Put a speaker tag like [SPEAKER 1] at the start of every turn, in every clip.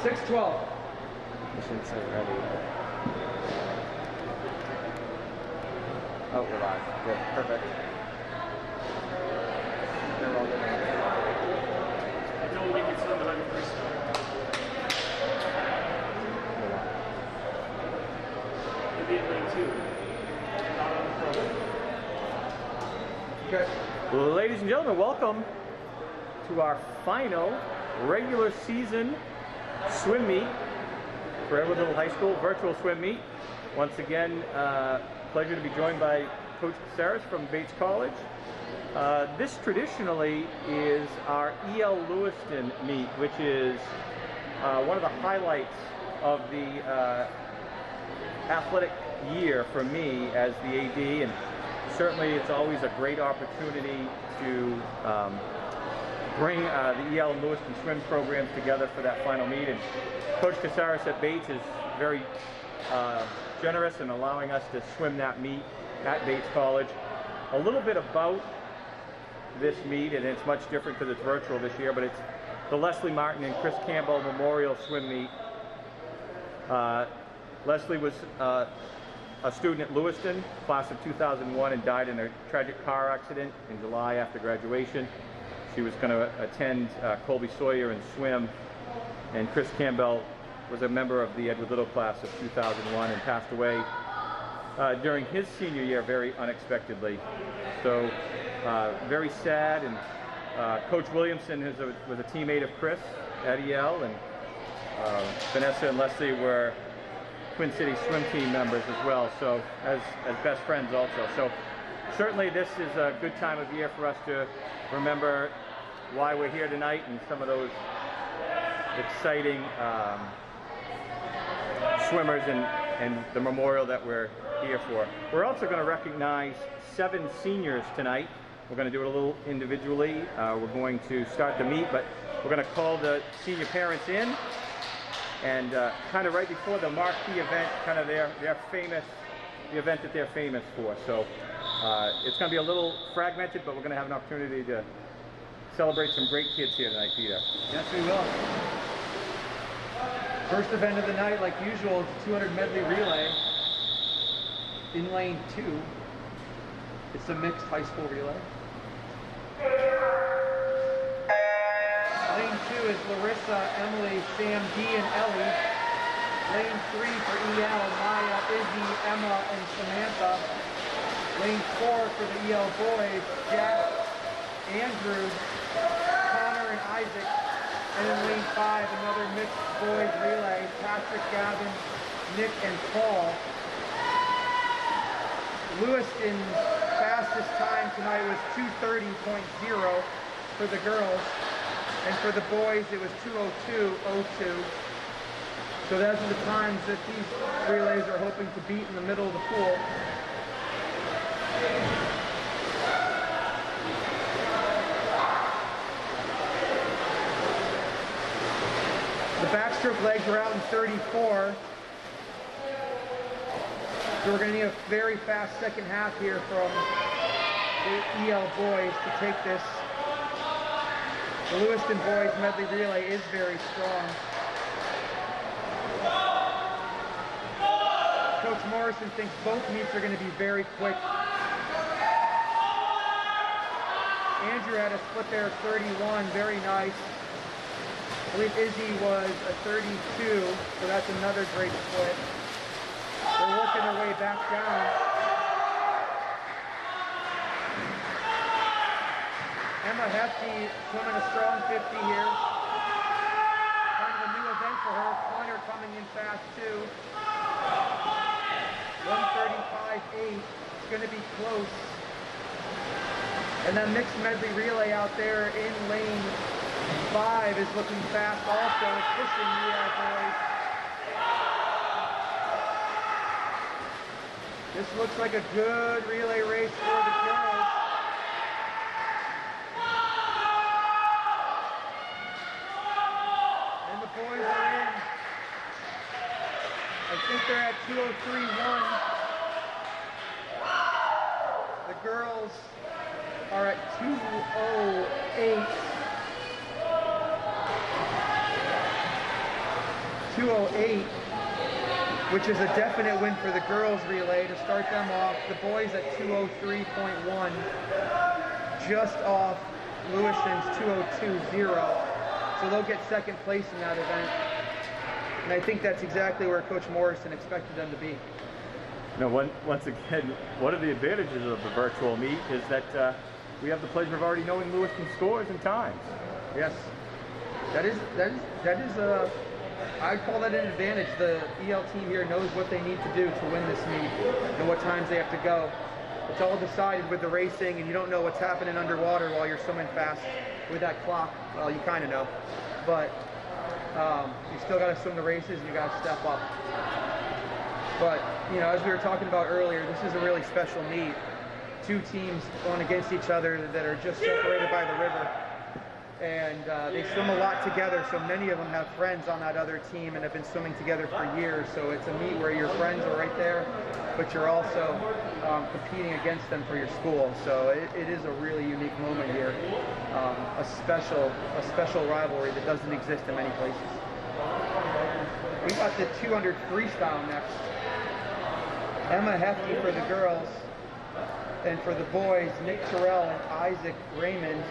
[SPEAKER 1] 6:12.
[SPEAKER 2] Missions are ready. Oh, we're live. Good, perfect. They're all good.
[SPEAKER 3] I don't think it's on the freestyle. Maybe in lane 2. Not on the front.
[SPEAKER 1] Okay.
[SPEAKER 4] Ladies and gentlemen, welcome to our final regular season swim meet for Edward Little High School, virtual swim meet. Once again, pleasure to be joined by Coach Casares from Bates College. This traditionally is our E.L. Lewiston meet, which is one of the highlights of the athletic year for me as the AD, and certainly it's always a great opportunity to bring the E.L. and Lewiston swim programs together for that final meet. And Coach Casares at Bates is very generous in allowing us to swim that meet at Bates College. A little bit about this meet, and it's much different because it's virtual this year, but it's the Leslie Martin and Chris Campbell Memorial Swim Meet. Leslie was a student at Lewiston, class of 2001, and died in a tragic car accident in July after graduation. She was going to attend Colby Sawyer and swim, and Chris Campbell was a member of the Edward Little class of 2001 and passed away during his senior year very unexpectedly. So very sad, and Coach Williamson was a teammate of Chris at EL, and Vanessa and Leslie were Twin City swim team members as well, so as best friends also. So certainly this is a good time of year for us to remember why we're here tonight and some of those exciting swimmers and the memorial that we're here for. We're also going to recognize 7 seniors tonight. We're going to do it a little individually. We're going to start the meet, but we're going to call the senior parents in, and kind of right before the marquee event, kind of the event that they're famous for. So it's going to be a little fragmented, but we're going to have an opportunity to celebrate some great kids here tonight, Peter.
[SPEAKER 1] Yes, we will. First event of the night, like usual, is a 200 medley relay in lane 2. It's a mixed high school relay. Lane 2 is Larissa, Emily, Sam, D, and Ellie. Lane 3 for EL, Maya, Izzy, Emma, and Samantha. Lane 4 for the EL boys, Jack, Andrew, Connor, and Isaac. And in lane 5, another mixed boys relay, Patrick, Gavin, Nick, and Paul. Lewiston's fastest time tonight was 2:30.0 for the girls, and for the boys it was 2:02.02. So those are the times that these relays are hoping to beat in the middle of the pool. The backstroke legs are out in 34. So we're going to need a very fast second half here from the EL boys to take this. The Lewiston boys medley relay is very strong. Coach Morrison thinks both meets are going to be very quick. Andrew had a split there of 31, very nice. I believe Izzy was a 32, so that's another great split. They're working their way back down. Emma Hefty swimming a strong 50 here. Kind of a new event for her. Connor coming in fast too. 1:35.8. It's going to be close. And that mixed medley relay out there in lane 5 is looking fast also. It's pushing the boys. This looks like a good relay race for the girls. And the boys are in. I think they're at 2:03.1. The girls are at 2:08. 2:08, which is a definite win for the girls relay to start them off. The boys at 2:03.1, just off Lewiston's 2:02.0. So they'll get second place in that event. And I think that's exactly where Coach Morrison expected them to be.
[SPEAKER 4] Now, once again, one of the advantages of the virtual meet is that we have the pleasure of already knowing Lewiston scores and times.
[SPEAKER 1] Yes, that is I'd call that an advantage. The EL team here knows what they need to do to win this meet and what times they have to go. It's all decided with the racing, and you don't know what's happening underwater while you're swimming fast with that clock. Well, you kind of know, but you still got to swim the races and you got to step up. But, you know, as we were talking about earlier, this is a really special meet. Two teams going against each other that are just separated by the river. And they swim a lot together, so many of them have friends on that other team and have been swimming together for years. So it's a meet where your friends are right there, but you're also competing against them for your school. So it is a really unique moment here, a special rivalry that doesn't exist in many places. We got the 200 freestyle next. Emma Hefty for the girls, and for the boys, Nick Terrell and Isaac Raymond.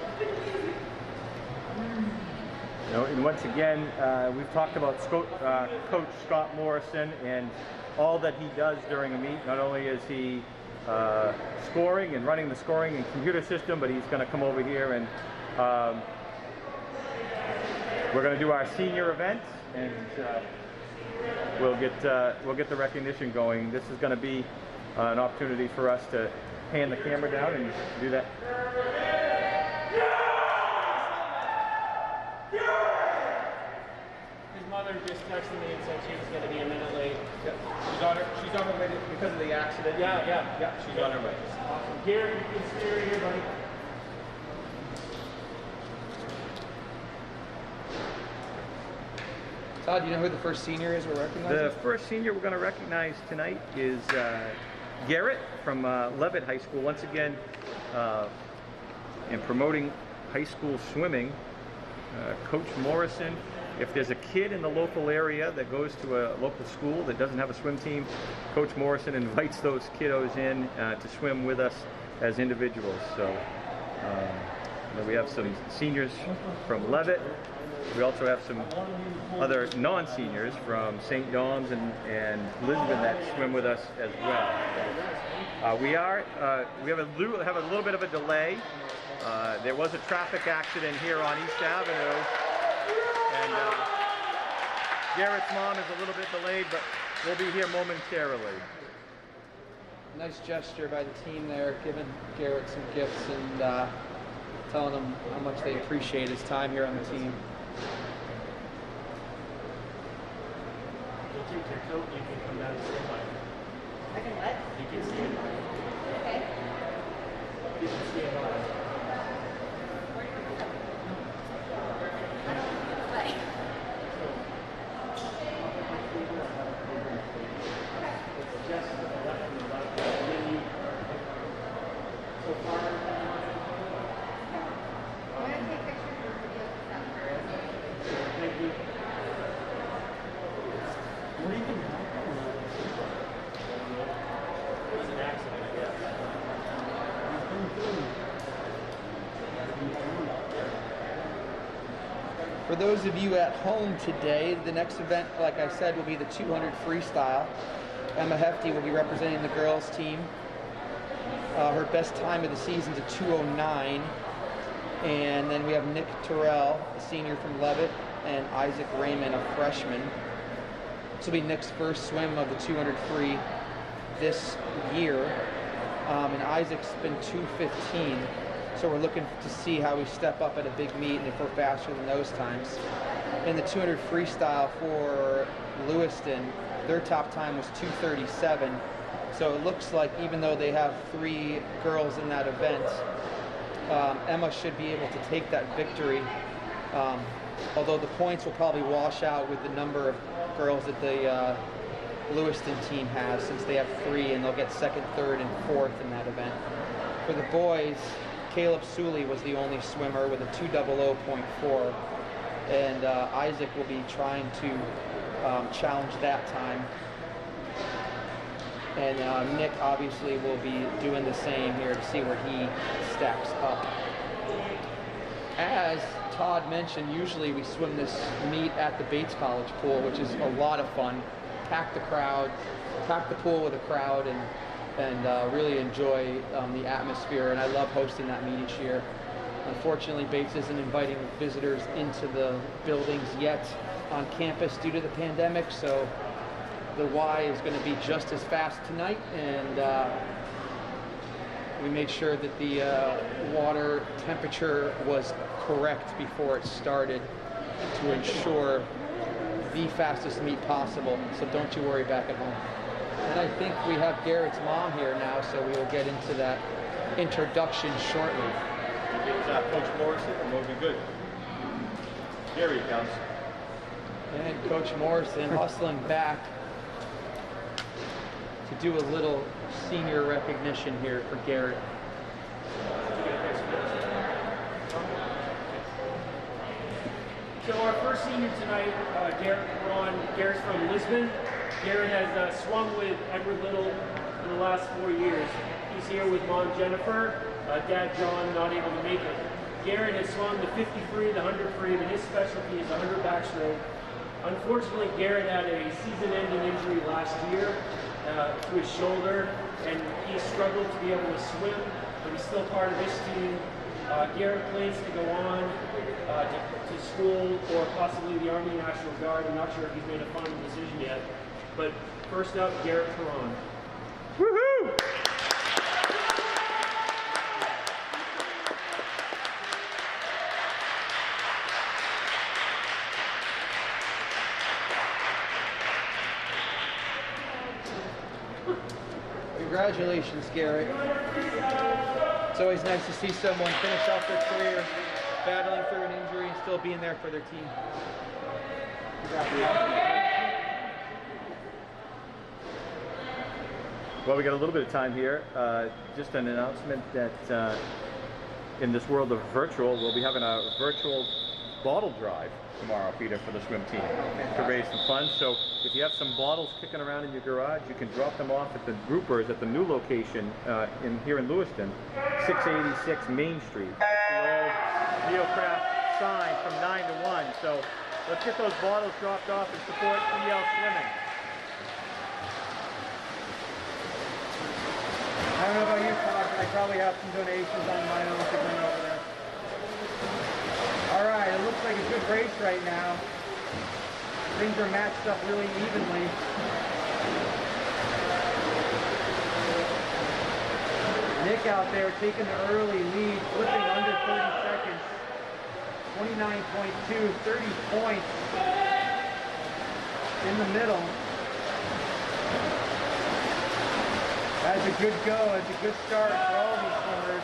[SPEAKER 4] You know, and once again, we've talked about Coach Scott Morrison and all that he does during a meet. Not only is he scoring and running the scoring and computer system, but he's going to come over here and we're going to do our senior event, and we'll get the recognition going. This is going to be an opportunity for us to hand the camera down and do that.
[SPEAKER 3] His mother just texted me and said she was going to be a minute late.
[SPEAKER 4] Yep. She's on her way because of the accident. Yeah, she's on her way.
[SPEAKER 3] Awesome. Here, you can see her here, buddy.
[SPEAKER 1] Todd, do you know who the first senior is we're recognizing?
[SPEAKER 4] The first senior we're going to recognize tonight is Garrett from Levitt High School. Once again, in promoting high school swimming, Coach Morrison, if there's a kid in the local area that goes to a local school that doesn't have a swim team, Coach Morrison invites those kiddos in to swim with us as individuals. So we have some seniors from Levitt. We also have some other non-seniors from St. Dom's and Lisbon that swim with us as well. We have a little bit of a delay. There was a traffic accident here on East Avenue, and Garrett's mom is a little bit delayed, but we'll be here momentarily.
[SPEAKER 1] Nice gesture by the team there, giving Garrett some gifts and telling him how much they appreciate his time here on the team.
[SPEAKER 3] You take your coat, you can come down and say bye.
[SPEAKER 5] I can what?
[SPEAKER 3] You can stand by.
[SPEAKER 5] Okay.
[SPEAKER 3] You can stand by.
[SPEAKER 5] Bye.
[SPEAKER 3] It's just to the left and the left. And then you, so far,
[SPEAKER 5] I'm going to take pictures and video this out first.
[SPEAKER 3] thank you. What do you think? It was an accident, I guess.
[SPEAKER 1] For those of you at home today, the next event, like I said, will be the 200 freestyle. Emma Hefty will be representing the girls team. Her best time of the season is a 2:09. And then we have Nick Terrell, a senior from Levitt, and Isaac Raymond, a freshman. This will be Nick's first swim of the 200 free this year. And Isaac's been 2:15. So we're looking to see how we step up at a big meet and if we're faster than those times. In the 200 freestyle for Lewiston, their top time was 2:37. So it looks like even though they have 3 girls in that event, Emma should be able to take that victory. Although the points will probably wash out with the number of girls that the Lewiston team has, since they have 3 and they'll get 2nd, 3rd, and 4th in that event. For the boys, Caleb Suley was the only swimmer with a 2:00.4, and Isaac will be trying to
[SPEAKER 6] challenge that time. And Nick obviously will be doing the same here to see where he stacks up. As Todd mentioned, usually we swim this meet at the Bates College pool, which is a lot of fun. Pack the crowd, pack the pool with a crowd, and really enjoy the atmosphere. And I love hosting that meet each year. Unfortunately, Bates isn't inviting visitors into the buildings yet on campus due to the pandemic, so the Y is going to be just as fast tonight, and we made sure that the water temperature was correct before it started to ensure the fastest meet possible, so don't you worry back at home. And I think we have Garrett's mom here now, so we will get into that introduction shortly.
[SPEAKER 4] It's Coach Morrison, and we'll be good. Here he comes.
[SPEAKER 6] And Coach Morrison hustling back to do a little senior recognition here for Garrett.
[SPEAKER 3] So our first senior tonight, Garrett Ron. Garrett's from Lisbon. Garrett has swum with Edward Little in the last 4 years. He's here with Mom Jennifer, Dad John not able to make it. Garrett has swum the 50 free, the 100 free, but his specialty is 100 backstroke. Unfortunately, Garrett had a season-ending injury last year to his shoulder, and he struggled to be able to swim, but he's still part of this team. Garrett plans to go on to school or possibly the Army National Guard. I'm not sure if he's made a final decision yet. But first up, Garrett Perron.
[SPEAKER 4] Woohoo!
[SPEAKER 6] Congratulations, Garrett. It's always nice to see someone finish off their career battling through an injury and still being there for their team.
[SPEAKER 4] Well, we got a little bit of time here. Just an announcement that in this world of virtual, we'll be having a virtual bottle drive tomorrow, Peter, for the swim team to raise some funds. So if you have some bottles kicking around in your garage, you can drop them off at the groupers at the new location here in Lewiston, 686 Main Street. That's the old Neocraft sign from 9 to 1. So let's get those bottles dropped off and support EL swimming.
[SPEAKER 1] I don't know about you, Todd, but I probably have some donations on my own to bring over there. All right, it looks like a good race right now. Things are matched up really evenly. Nick out there taking the early lead, flipping under 30 seconds. 29.2, 30 points in the middle. That's a good go. It's a good start for all these swimmers.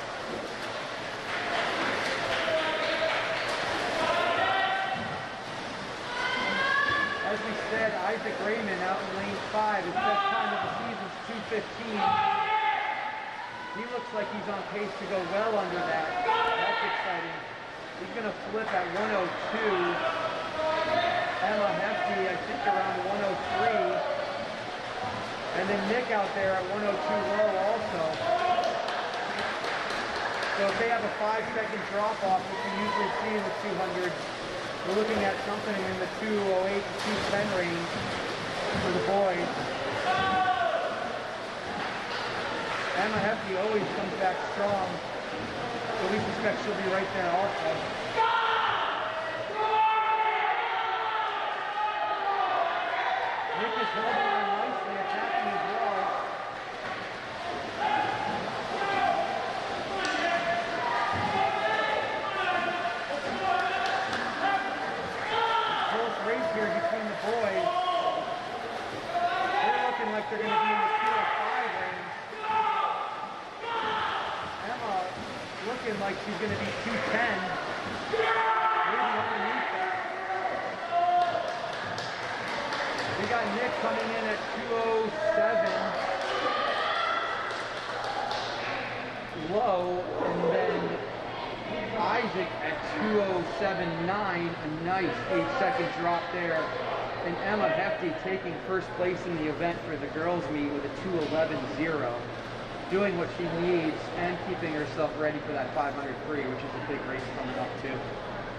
[SPEAKER 1] As we said, Isaac Raymond out in lane 5. His best time of the season is 2:15. He looks like he's on pace to go well under that. That's exciting. He's going to flip at 102. Emma Hefty, I think, around 103. And then Nick out there at 102 low also. So if they have a 5-second drop off, which we usually see in the 200s, we're looking at something in the 208 to 210 range for the boys. Emma Hefty always comes back strong, so we suspect she'll be right there also. Nick is holding on nicely, attacking as well. Close race here between the boys. They're looking like they're going to be in the 205 range. Emma looking like she's going to be 210. Maybe underneath that. We got Nick coming in at 207 low, and then Isaac at 207.9, a nice 8-second drop there and Emma Hefty taking first place in the event for the girls meet with a 2:11.0, doing what she needs and keeping herself ready for that 500 free, which is a big race coming up too.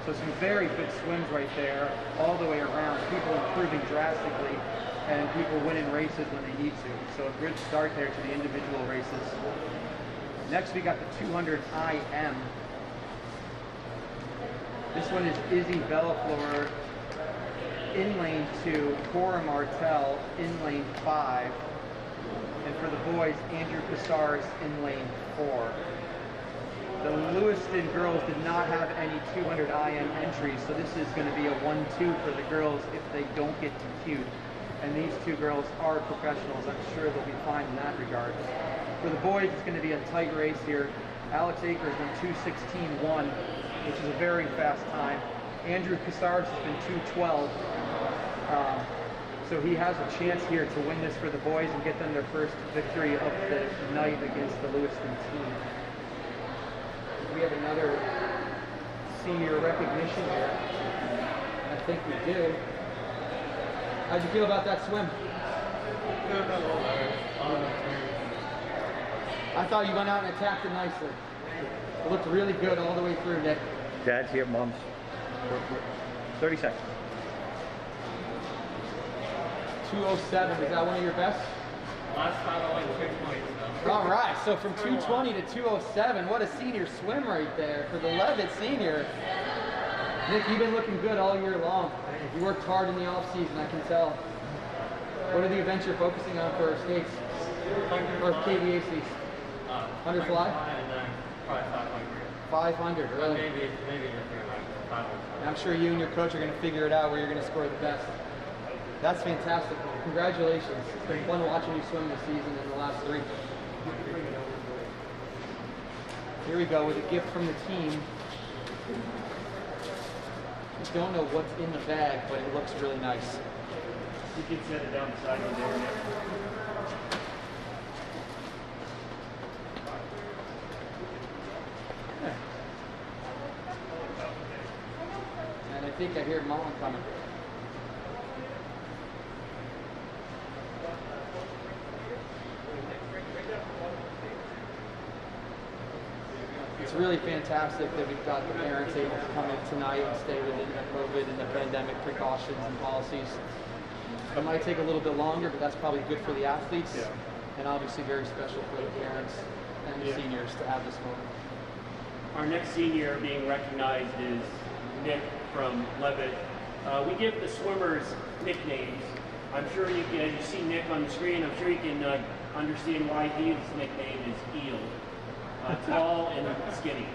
[SPEAKER 1] So some very good swims right there, all the way around. People improving drastically, and people winning races when they need to. So a good start there to the individual races. Next we got the 200 IM. This one is Izzy Bellafleur in lane 2, Cora Martel in lane 5, and for the boys, Andrew Casares in lane 4. The Lewiston girls did not have any 200 IM entries, so this is going to be a 1-2 for the girls if they don't get DQ'd. And these two girls are professionals. I'm sure they'll be fine in that regard. For the boys, it's going to be a tight race here. Alex Akers went 2:16.1, which is a very fast time. Andrew Casares has been 2:12. So he has a chance here to win this for the boys and get them their first victory of the night against the Lewiston team. We have another senior recognition here. I think we do. How'd you feel about that swim? I thought you went out and attacked it nicely. It looked really good all the way through, Nick.
[SPEAKER 4] Dad's here, Mom's. 30 seconds.
[SPEAKER 6] 2:07, is that one of your best?
[SPEAKER 7] Last time I went 2 points.
[SPEAKER 6] All right, so from 2:20 to 2:07, what a senior swim right there for the Levitt senior. Nick, you've been looking good all year long. You worked hard in the off season, I can tell. What are the events you're focusing on for skates? Or KVACs? 100 fly?
[SPEAKER 7] And then probably
[SPEAKER 6] 500, really?
[SPEAKER 7] Maybe just do like 500.
[SPEAKER 6] I'm sure you and your coach are going to figure it out where you're going to score the best. That's fantastic. Congratulations. It's been fun watching you swim this season in the last 3. Here we go with a gift from the team. I don't know what's in the bag, but it looks really nice.
[SPEAKER 3] You can set it down beside you there.
[SPEAKER 6] And I think I hear Mom coming. It's really fantastic that we've got the parents able to come in tonight and stay within the COVID and the pandemic precautions and policies. It might take a little bit longer, but that's probably good for the athletes, and obviously very special for the parents and the seniors to have this moment.
[SPEAKER 3] Our next senior being recognized is Nick from Levitt. We give the swimmers nicknames. I'm sure you can, as you see Nick on the screen, I'm sure you can understand why his nickname is Eel. Tall and skinny.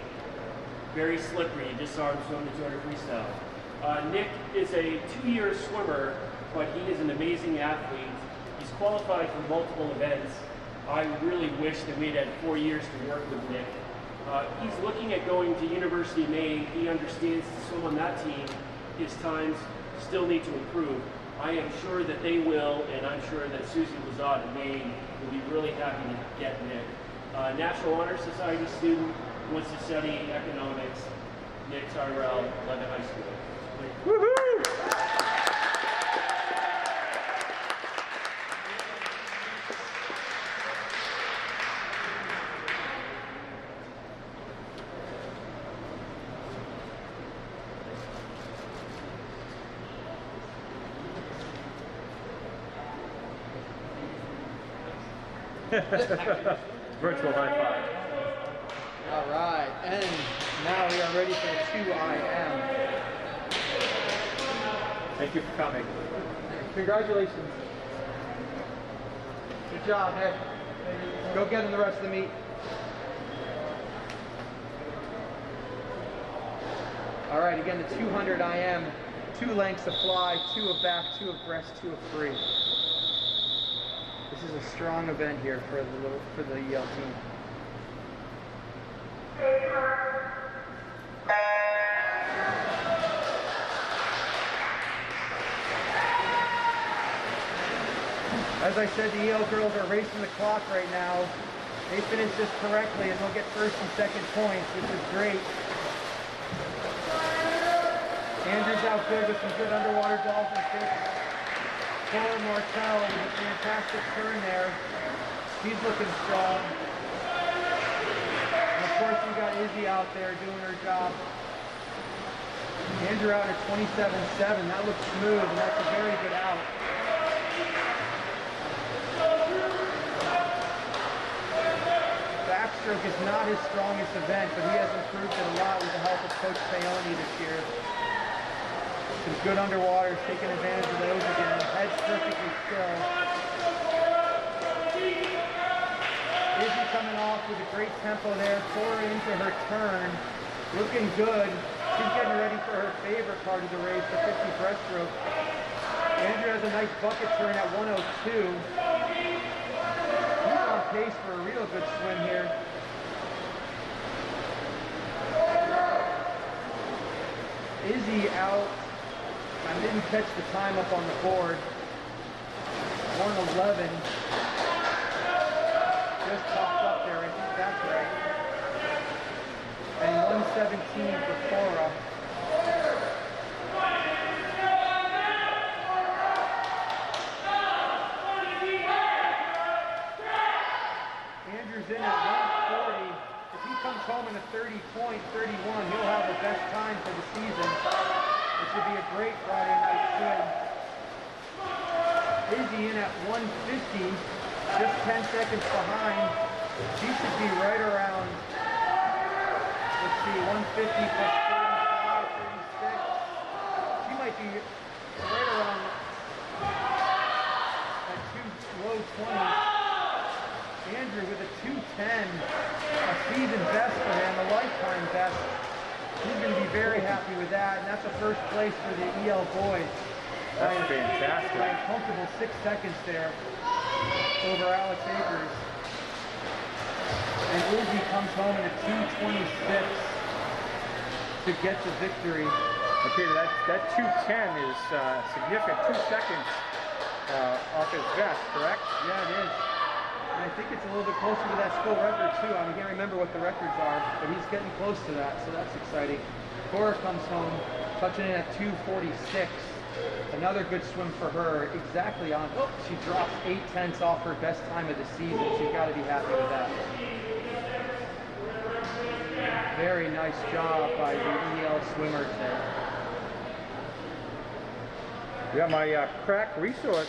[SPEAKER 3] Very slippery. You just saw him swim the 200 freestyle. Nick is a 2-year swimmer, but he is an amazing athlete. He's qualified for multiple events. I really wish that we had 4 years to work with Nick. He's looking at going to University of Maine. He understands to swim on that team. His times still need to improve. I am sure that they will, and I'm sure that Susie Lazat at Maine will be really happy to get Nick. National Honor Society student, wants to study economics. Nick Tyrell, Levitt High School.
[SPEAKER 4] Woohoo! Virtual high five.
[SPEAKER 6] All right, and now we are ready for the 2IM.
[SPEAKER 4] Thank you for coming.
[SPEAKER 6] Congratulations. Good job, Nick. Go get in the rest of the meet. All right, again, the 200 IM, 2 lengths of fly, 2 of back, 2 of breast, 2 of free. This is a strong event here for the Yale team. As I said, the Yale girls are racing the clock right now. They finish this correctly and they'll get first and second points, which is great. Andrew's out good with some good underwater dolphin kicks.
[SPEAKER 1] Cora Martell with a fantastic turn there. She's looking strong. And of course, we got Izzy out there doing her job. Andrew out at 27.7. That looks smooth, and that's a very good out. Backstroke is not his strongest event, but he has improved it a lot with the help of Coach Paoni this year. Some good underwaters, taking advantage of those again. Head's perfectly still. Izzy coming off with a great tempo there. Cora into her turn. Looking good. She's getting ready for her favorite part of the race, the 50 breaststroke. Andrew has a nice bucket turn at 102. He's on pace for a real good swim here. Izzy out. I didn't catch the time up on the board. 111. Just popped up there, I think that's right. And 117 for Cora. Andrew's in at 140. If he comes home in a 30.31, he'll have the best time for the season. It should be a great Friday night swim. Izzy in at 150, just 10 seconds behind. She should be right around, let's see, 150 plus 35, 36. She might be right around at low 20s. Andrew with a 210, a season best for him, a lifetime best. He's going to be very happy with that, and that's a first place for the EL boys.
[SPEAKER 4] That's fantastic.
[SPEAKER 1] By a comfortable 6 seconds there over Alex Akers. And Izzy comes home in a 226 to get the victory.
[SPEAKER 4] Okay, that 210 is significant. 2 seconds off his best, correct?
[SPEAKER 1] Yeah, it is. And I think it's a little bit closer to that school record too. I can't remember what the records are, but he's getting close to that, so that's exciting. Cora comes home, touching in at 246. Another good swim for her, exactly on. Oh, she drops 0.8 off her best time of the season. She's got to be happy with that. Very nice job by the EL swimmers there.
[SPEAKER 4] Yeah, my crack research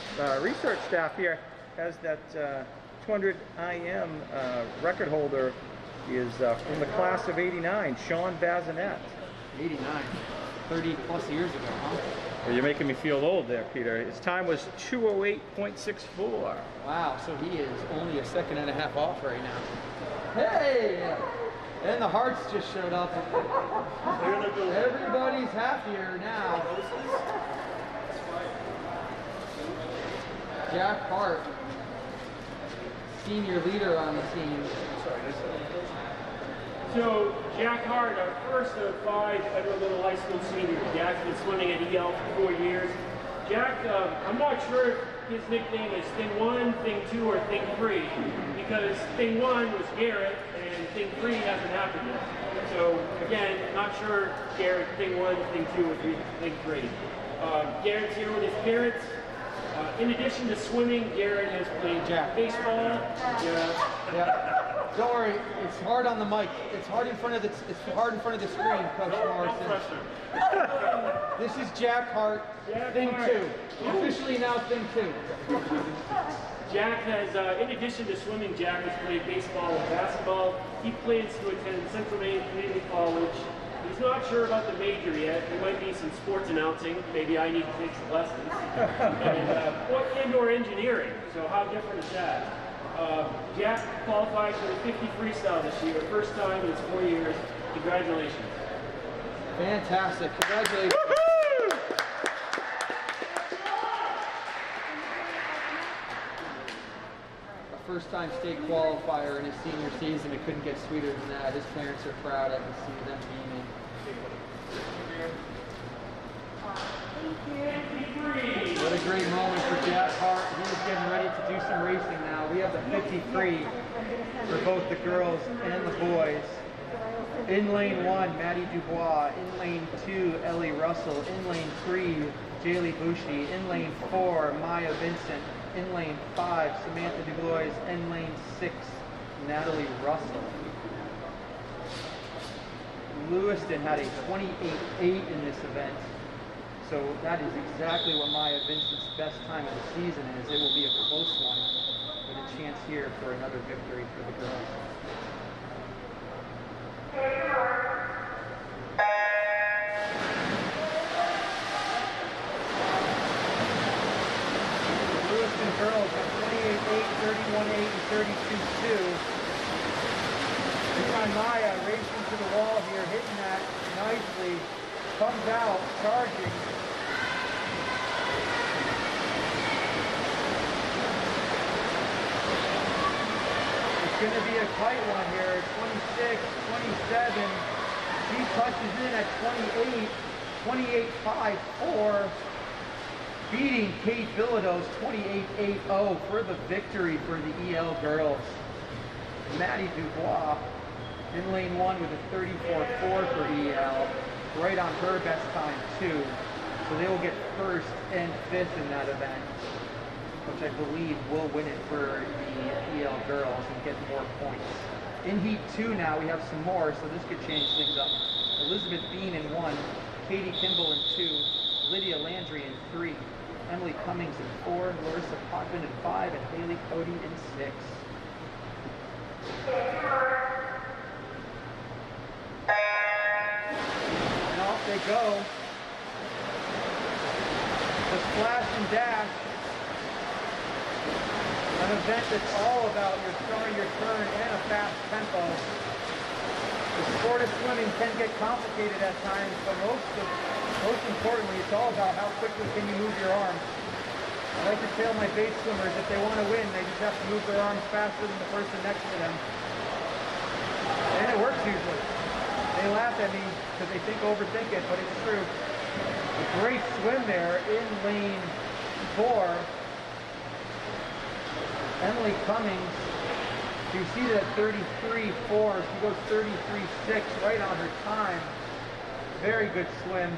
[SPEAKER 4] staff here has that 200 IM record holder is from the class of '89, Sean Bazinet.
[SPEAKER 6] 89, 30 plus years ago, huh?
[SPEAKER 4] Well, you're making me feel old there, Peter. His time was 2:08.64.
[SPEAKER 6] Wow, so he is only a second and a half off right now. Hey! And the hearts just showed up. Everybody's happier now. Jack Hart, senior leader on the team.
[SPEAKER 3] So, Jack Hart, our first of 5 Edward Little High School seniors. Jack's been swimming at EL for 4 years. Jack, I'm not sure if his nickname is Thing 1, Thing 2, or Thing 3, because Thing 1 was Garrett, and Thing 3 hasn't happened yet. So, again, not sure Garrett, Thing 1, Thing 2, or Thing 3. Garrett's here with his parents. In addition to swimming, Garrett has played baseball.
[SPEAKER 6] Yeah. Don't worry, it's hard on the mic. It's hard in front of the screen, Coach Morrison. This is Jack Hart, Thing 2. Officially now Thing 2.
[SPEAKER 3] Jack has, in addition to swimming, Jack has played baseball and basketball. He plans to attend Central Maine Community College. He's not sure about the major yet. There might be some sports announcing. Maybe I need to take some lessons. And indoor engineering. So how different is that? Jack qualified for the 50 freestyle this year. First time in his 4 years. Congratulations.
[SPEAKER 6] Fantastic. Congratulations. A first-time state qualifier in his senior season. It couldn't get sweeter than that. His parents are proud. I can see them beaming. What a great moment for Jack Hart. He's getting ready to do some racing now. We have the 53 for both the girls and the boys. In lane 1, Maddie Dubois. In lane 2, Ellie Russell. In lane 3,
[SPEAKER 1] Jaylee Bushi. In lane 4, Maya Vincent. In lane 5, Samantha DuBois. In lane 6, Natalie Russell. Lewiston had a 28.8 in this event. So that is exactly what Maya Vincent's best time of the season is. It will be a close one with a chance here for another victory for the girls. The Lewiston girls have 28.8, 31.8, and 32.2. Maya racing to the wall here, hitting that nicely, comes out, charging. It's going to be a tight one here, 26, 27. She touches in at 28, 28.54, beating Kate Bilodeau's 28.80 for the victory for the EL girls. Maddie Dubois in lane 1 with a 34.4 for EL, right on her best time too. So they will get 1st and 5th in that event, which I believe will win it for the EL girls and get more points. In Heat 2 now, we have some more, so this could change things up. Elizabeth Bean in 1, Katie Kimball in 2, Lydia Landry in 3, Emily Cummings in 4, Larissa Potvin in 5, and Haley Cody in 6. And off they go. The splash and dash. An event that's all about your start, your turn, and a fast tempo. The sport of swimming can get complicated at times, but most importantly, it's all about how quickly can you move your arms. I like to tell my base swimmers, if they want to win, they just have to move their arms faster than the person next to them. And it works usually. They laugh at me because they think overthink it, but it's true. A great swim there in lane 4. Emily Cummings, you see that 33.4, she goes 33.6 right on her time. Very good swim.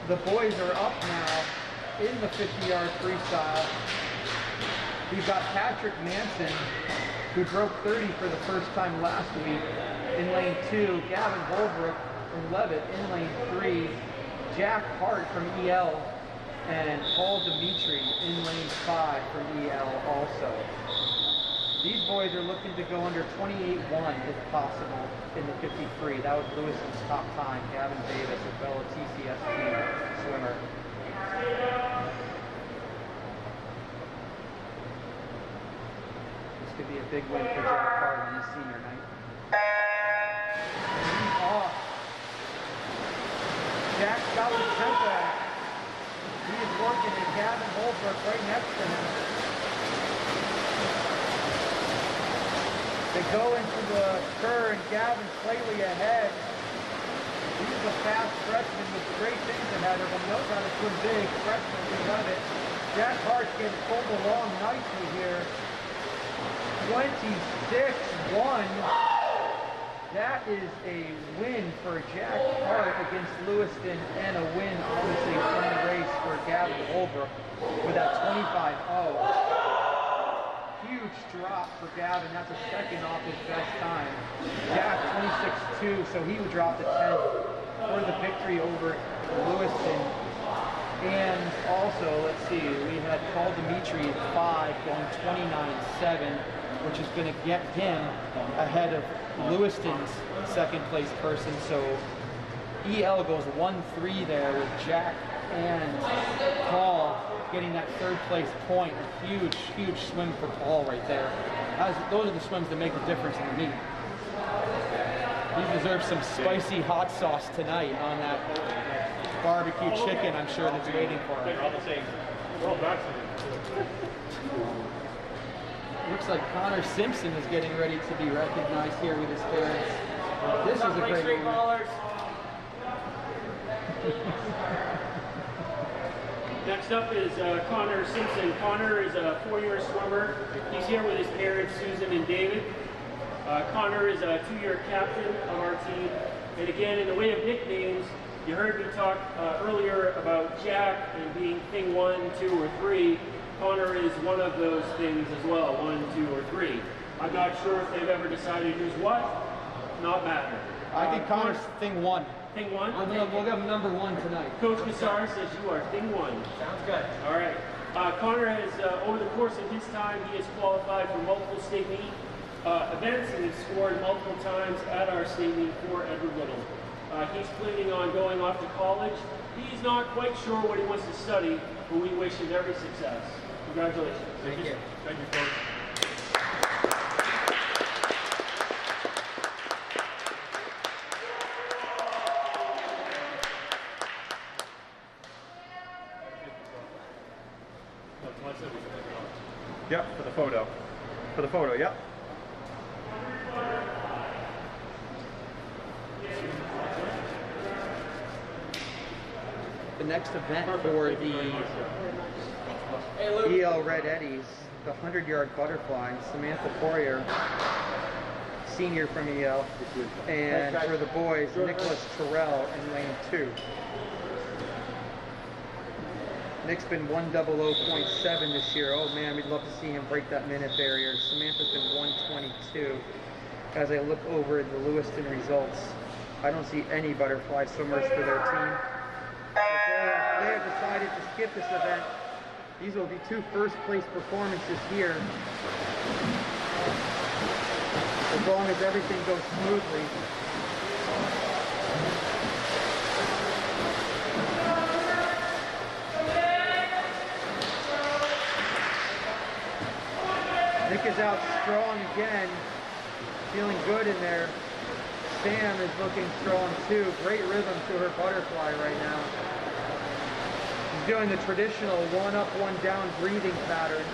[SPEAKER 1] The boys are up now in the 50-yard freestyle. We've got Patrick Manson, who broke 30 for the first time last week in lane 2, Gavin Holbrook from Levitt in lane 3, Jack Hart from EL, and Paul Dimitri in lane 5 from EL also. These boys are looking to go under 28.1 if possible in the 53. That was Lewiston's top time, Gavin Davis, a fellow TCS team swimmer. This could be a big win for Jack Hart on his senior night. He's off. Jack's got the tempo. He is working, and Gavin Holbrook right next to him. They go into the turn, Gavin slightly ahead. He's a fast freshman with great things ahead of him. Knows how to swim big. Freshman, we love it. Jack Hart's getting pulled along nicely here. 26.1. That is a win for Jack Hart against Lewiston, and a win, obviously, from the race for Gavin Holbrook with that 25.0. Huge drop for Gavin. That's a second off his best time. Jack 26.2, so he would drop to 10th for the victory over Lewiston. And also, let's see, we had Paul Dimitri at 5 going 29.7, which is going to get him ahead of Lewiston's second place person. So EL goes 1-3 there with Jack and Paul getting that third place point. A huge, huge swim for Paul right there. Those are the swims that make a difference in the meet. He deserves some spicy hot sauce tonight on that barbecue chicken, I'm sure, that's waiting for him. Looks like Connor Simpson is getting ready to be recognized here with his parents. This is a great moment.
[SPEAKER 3] Next up is Connor Simpson. Connor is a 4-year swimmer. He's here with his parents, Susan and David. Connor is a 2-year captain of our team. And again, in the way of nicknames, you heard me talk earlier about Jack and being thing 1, 2, or 3. Connor is one of those things as well, 1, 2, or 3. I'm not sure if they've ever decided who's what. Not matter.
[SPEAKER 6] I think Connor's thing 1.
[SPEAKER 3] Thing 1?
[SPEAKER 6] We'll give him number 1 tonight.
[SPEAKER 3] Coach Massar says you are thing 1.
[SPEAKER 7] Sounds good.
[SPEAKER 3] All right. Connor has, over the course of his time, he has qualified for multiple state meet events and has scored multiple times at our state meet for Edward Little. He's planning on going off to college. He's not quite sure what he wants to study, but we wish him every success. Congratulations.
[SPEAKER 6] Thank you.
[SPEAKER 3] Thank you, Coach.
[SPEAKER 4] Yep, for the photo. For the photo, yep.
[SPEAKER 6] The next event for the EL Red Eddies, the 100-yard butterfly, Samantha Poirier, senior from EL, and for the boys, Nicholas Terrell in lane 2. Nick's been 1:00.7 this year. Oh man, we'd love to see him break that minute barrier. Samantha's been 1:22. As I look over the Lewiston results, I don't see any butterfly swimmers for their team. So they have decided to skip this event. These will be 2 first-place performances here. As long as everything goes smoothly. Nick is out strong again, feeling good in there. Sam is looking strong too. Great rhythm to her butterfly right now. She's doing the traditional 1 up, 1 down breathing pattern.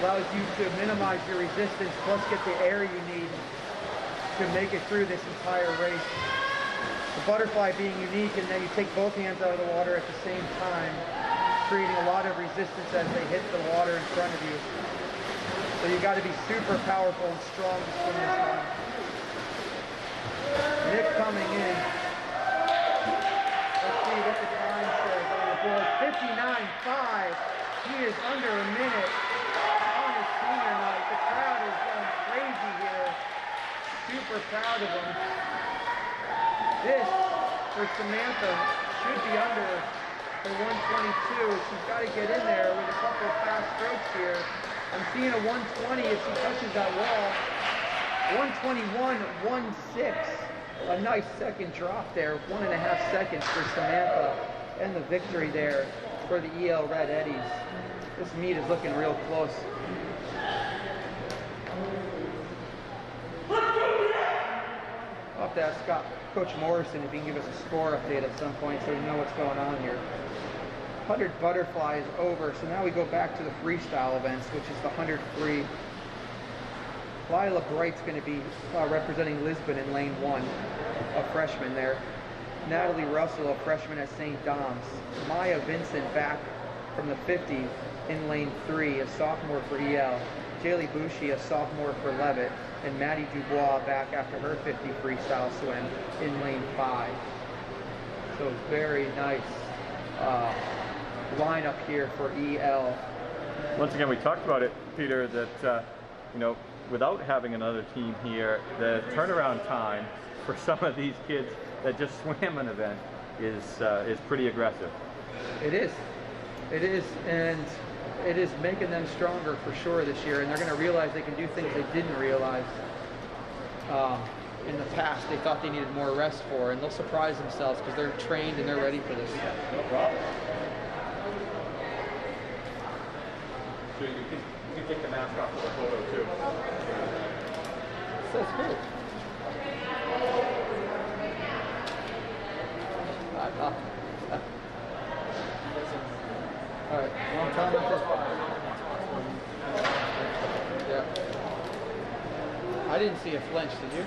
[SPEAKER 6] Allows you to minimize your resistance plus get the air you need to make it through this entire race. The butterfly being unique in that you take both hands out of the water at the same time, creating a lot of resistance as they hit the water in front of you. So you got to be super powerful and strong to swim this one. Nick coming in. Let's see what the time says on the board. 59.5. He is under a minute on his senior night. The crowd is going crazy here. Super proud of him. This, for Samantha, should be under the 122. She's got to get in there with a couple of fast strokes here. I'm seeing a 120 if she touches that wall. 121.16. A nice second drop there. 1.5 seconds for Samantha. And the victory there for the EL Red Eddies. This meet is looking real close. I'll have to ask Coach Morrison if he can give us a score update at some point so we know what's going on here. 100 butterfly is over, so now we go back to the freestyle events, which is the 100 free. Lila Bright's going to be representing Lisbon in lane 1, a freshman there. Natalie Russell, a freshman at St. Dom's. Maya Vincent back from the 50 in lane 3, a sophomore for EL. Jaylee Bushi, a sophomore for Levitt. And Maddie Dubois back after her 50 freestyle swim in lane 5. So very nice lineup here for EL.
[SPEAKER 4] Once again, we talked about it, Peter, that without having another team here, the turnaround time for some of these kids that just swam an event is pretty aggressive.
[SPEAKER 6] It is, and it is making them stronger for sure this year, and they're going to realize they can do things they didn't realize in the past they thought they needed more rest for, and they'll surprise themselves because they're trained and they're ready for this.
[SPEAKER 4] No problem. So you can take the mask off for the photo too.
[SPEAKER 6] That's cool. All right, long time at this point. Yeah. I didn't see a flinch, did you?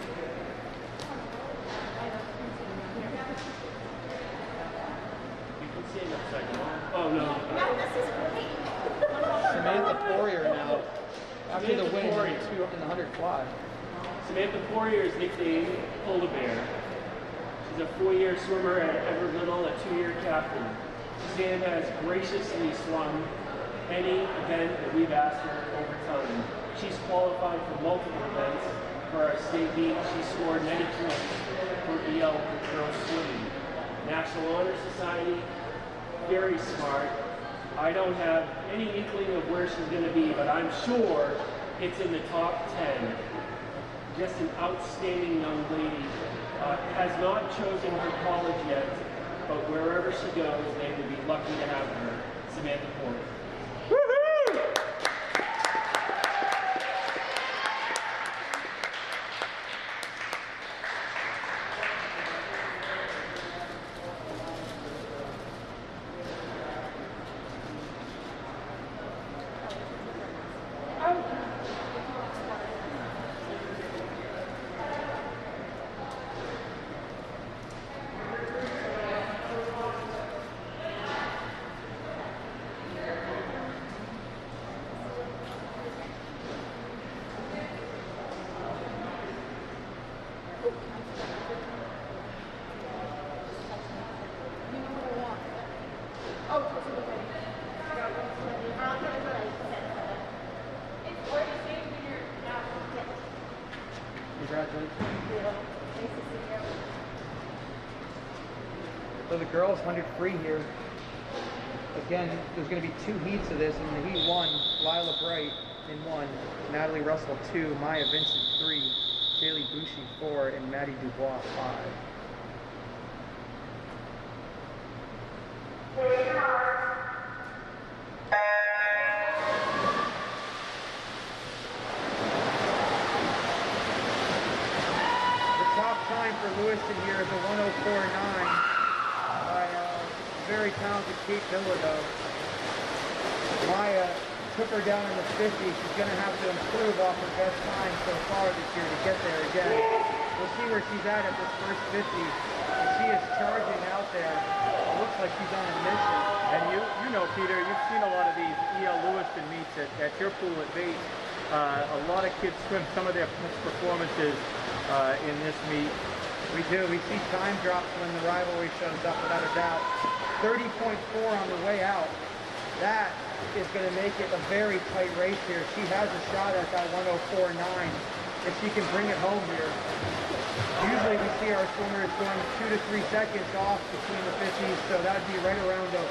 [SPEAKER 3] You can see it upside down. Oh, no.
[SPEAKER 5] No, this is great.
[SPEAKER 6] Samantha Poirier now, after the win in the 100 fly.
[SPEAKER 3] Samantha Poirier is nicknamed Polar Bear. She's a 4-year swimmer at Edward Little, a 2-year captain. Suzanne has graciously swum any event that we've asked her over time. She's qualified for multiple events. For our state meet, she scored many points for EL girls swimming. National Honor Society, very smart. I don't have any inkling of where she's going to be, but I'm sure it's in the top 10. Just an outstanding young lady. Has not chosen her college yet, but wherever she goes, they will be lucky to have her. Samantha Ford.
[SPEAKER 6] So the girls 100 free here. Again, there's going to be 2 heats of this. In the heat 1, Lila Bright in 1, Natalie Russell 2, Maya Vincent 3, Jaylee Bushi 4, and Maddie Dubois 5. Time for Lewiston here is a 104.9 by very talented Kate Bilodeau. Maya took her down in the 50s. She's going to have to improve off her best time so far this year to get there again. We'll see where she's at this first 50. And she is charging out there. It looks like she's on a mission.
[SPEAKER 4] And you know, Peter, you've seen a lot of these EL Lewiston meets at your pool at Bates. A lot of kids swim some of their performances in this meet.
[SPEAKER 6] We do. We see time drops when the rivalry shows up, without a doubt. 30.4 on the way out. That is going to make it a very tight race here. She has a shot at that 104.9 if she can bring it home here. Usually we see our swimmers going 2 to 3 seconds off between the 50s, so that would be right around the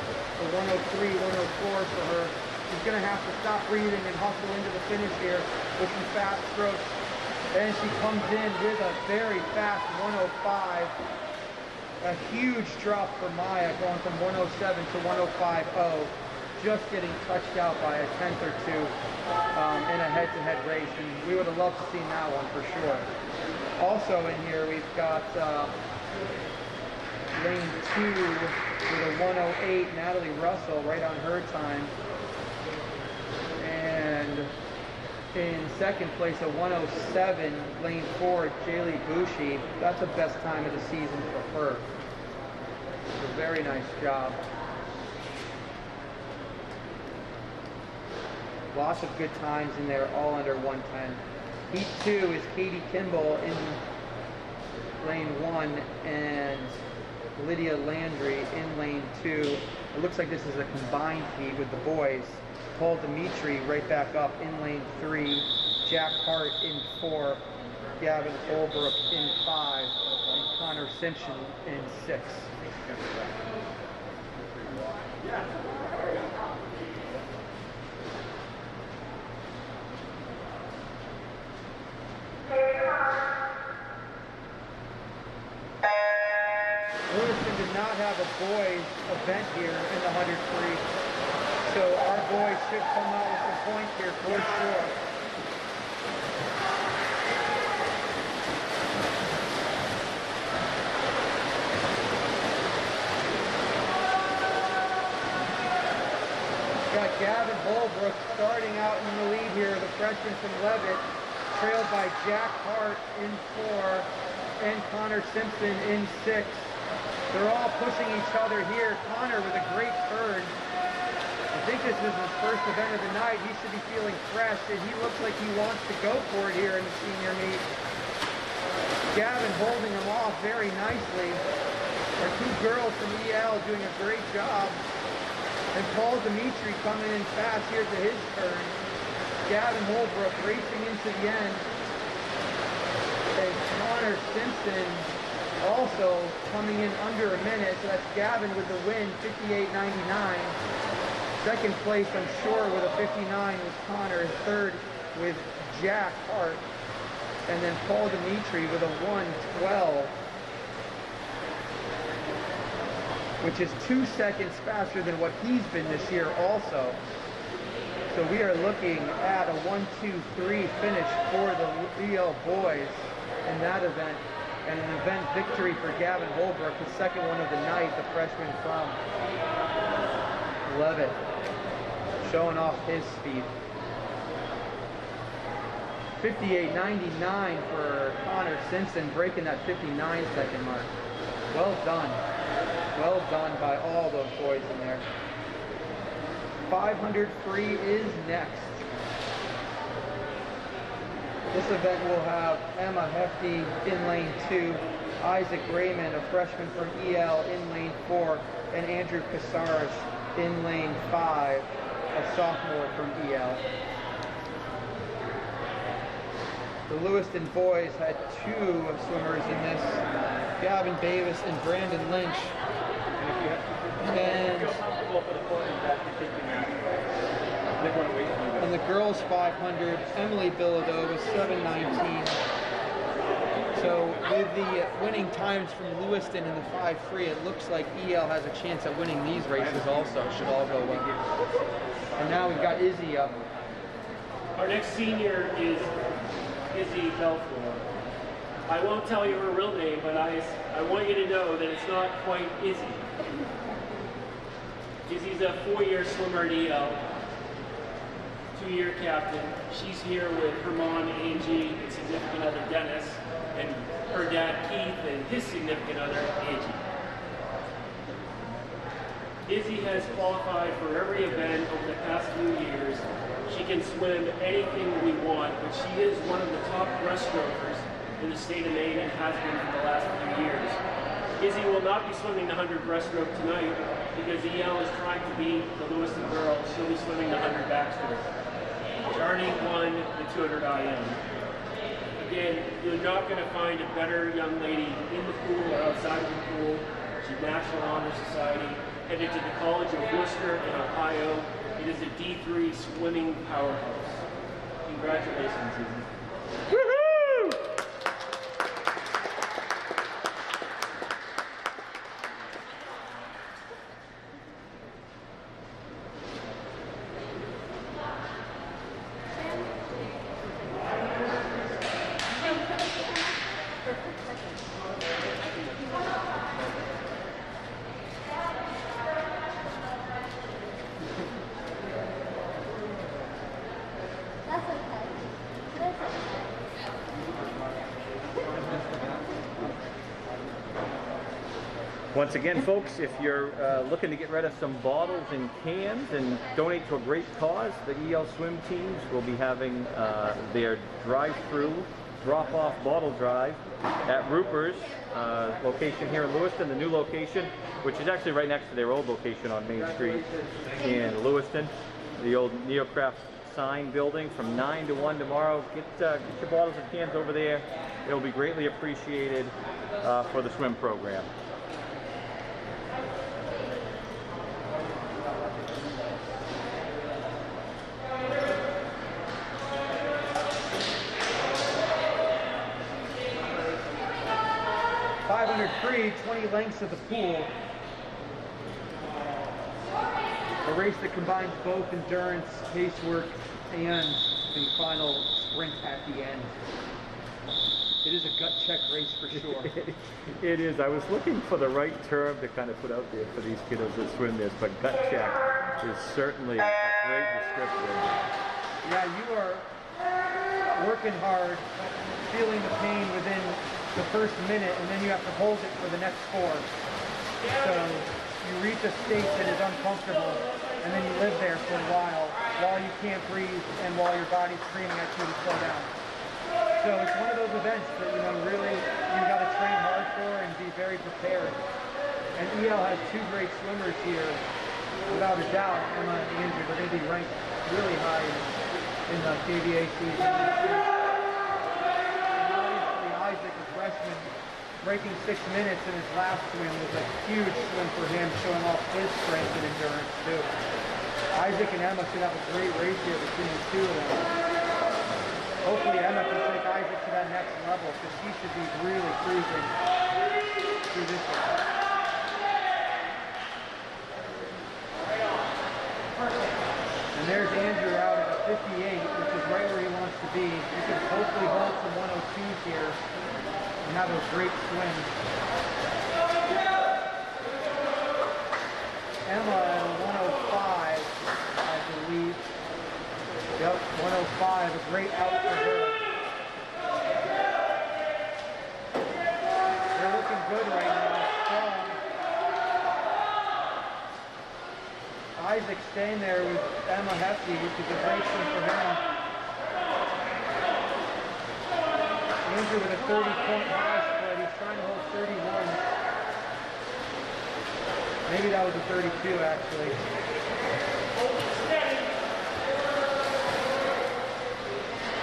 [SPEAKER 6] 103, 104 for her. She's going to have to stop breathing and hustle into the finish here with some fast strokes. And she comes in with a very fast 105. A huge drop for Maya, going from 107 to 105.0. Just getting touched out by a tenth or two in a head-to-head race. And we would have loved to see that one for sure. Also in here, we've got lane 2 with a 108, Natalie Russell, right on her time. And in second place, a 107, lane 4, Jaylee Bushi. That's the best time of the season for her. A very nice job. Lots of good times in there, all under 110. Heat 2 is Katie Kimball in lane 1 and Lydia Landry in lane 2. It looks like this is a combined heat with the boys. Paul Dimitri right back up in lane 3, Jack Hart in 4, Gavin Holbrook in 5, and Connor Simpson in 6. Lewiston did not have a boys event here in the 100 free. So our boys should come out with some points here for sure. Got Gavin Holbrook starting out in the lead here, the freshman from Levitt, trailed by Jack Hart in 4 and Connor Simpson in 6. They're all pushing each other here. Connor with a great turn. I think this is his first event of the night. He should be feeling fresh, and he looks like he wants to go for it here in the senior meet.
[SPEAKER 1] Gavin holding him off very nicely. Our two girls from EL doing a great job. And Paul Dimitri coming in fast here to his turn. Gavin Holbrook racing into the end. And Connor Simpson also coming in under a minute. So that's Gavin with the win, 58.99. Second place, I'm sure, with a 59 was Connor. Third with Jack Hart. And then Paul Dimitri with a 1:12. Which is 2 seconds faster than what he's been this year also. So we are looking at a 1-2-3 finish for the EL boys in that event. And an event victory for Gavin Holbrook, the second one of the night, the freshman from Levitt, showing off his speed. 58.99 for Connor Simpson, breaking that 59-second mark. Well done. Well done by all those boys in there. 500 free is next. This event will have Emma Hefty in lane 2, Isaac Raymond, a freshman from EL, in lane 4, and Andrew Casares in lane 5, a sophomore from EL. The Lewiston boys had 2 swimmers in this, Gavin Davis and Brandon Lynch. And the girls 500, Emily Bilodeau was 7:19. So with the winning times from Lewiston in the 5 free, it looks like EL has a chance at winning these races also, should all go well. And now we've got Izzy up.
[SPEAKER 3] Our next senior is Izzy Belfour. I won't tell you her real name, but I want you to know that it's not quite Izzy. Izzy's a 4-year swimmer at EL, 2-year captain. She's here with her mom, Angie, and significant other, Dennis, and her dad, Keith, and his significant other, Angie. Izzy has qualified for every event over the past few years. She can swim anything we want, but she is one of the top breaststrokers in the state of Maine and has been for the last few years. Izzy will not be swimming the 100 breaststroke tonight because EL is trying to beat the Lewiston girls. She'll be swimming the 100 backstroke. Jarni won the 200 IM. Again, you're not going to find a better young lady in the pool or outside of the pool. She's National Honor Society, headed to the College of Worcester in Ohio. It is a D3 swimming powerhouse. Congratulations, Izzy.
[SPEAKER 1] Woohoo!
[SPEAKER 5] That's okay. That's okay.
[SPEAKER 4] Once again, folks, if you're looking to get rid of some bottles and cans and donate to a great cause, the EL swim teams will be having their drive-through drop-off bottle drive at Ruper's location here in Lewiston, the new location, which is actually right next to their old location on Main Street in Lewiston, the old Neocraft sign building, from 9 to 1 tomorrow. Get your bottles and cans over there. It'll be greatly appreciated for the swim program.
[SPEAKER 1] Free, 20 lengths of the pool. A race that combines both endurance, pacework, and the final sprint at the end. It is a gut check race for sure.
[SPEAKER 4] It is. I was looking for the right term to kind of put out there for these kiddos that swim this, but gut check is certainly a great description.
[SPEAKER 1] Yeah, you are working hard, feeling the pain within the first minute, and then you have to hold it for the next 4. So you reach a state that is uncomfortable, and then you live there for a while you can't breathe and while your body's screaming at you to slow down. So it's one of those events that, you know, really you got to train hard for and be very prepared. And EL has two great swimmers here, without a doubt. Emma and Andrew, they're going to be ranked really high in the KVA season. And obviously Isaac, a freshman, breaking 6 minutes in his last swim was a huge swim for him, showing off his strength and endurance too. Isaac and Emma should have a great race here between the two of them. Hopefully Emma can take Isaac to that next level, because he should be really cruising through this one. And there's Andrew out at a 58, which is right where he wants to be. He can hopefully hold some 102s here and have a great swim. Emma at a 105, I believe. Yep, 105, a great out for her. They're looking good right now, strong. Isaac staying there with Emma Hefty, which is a great swim for him. Andrew with a 30-point high split, he's trying to hold 31. Maybe that was a 32 actually.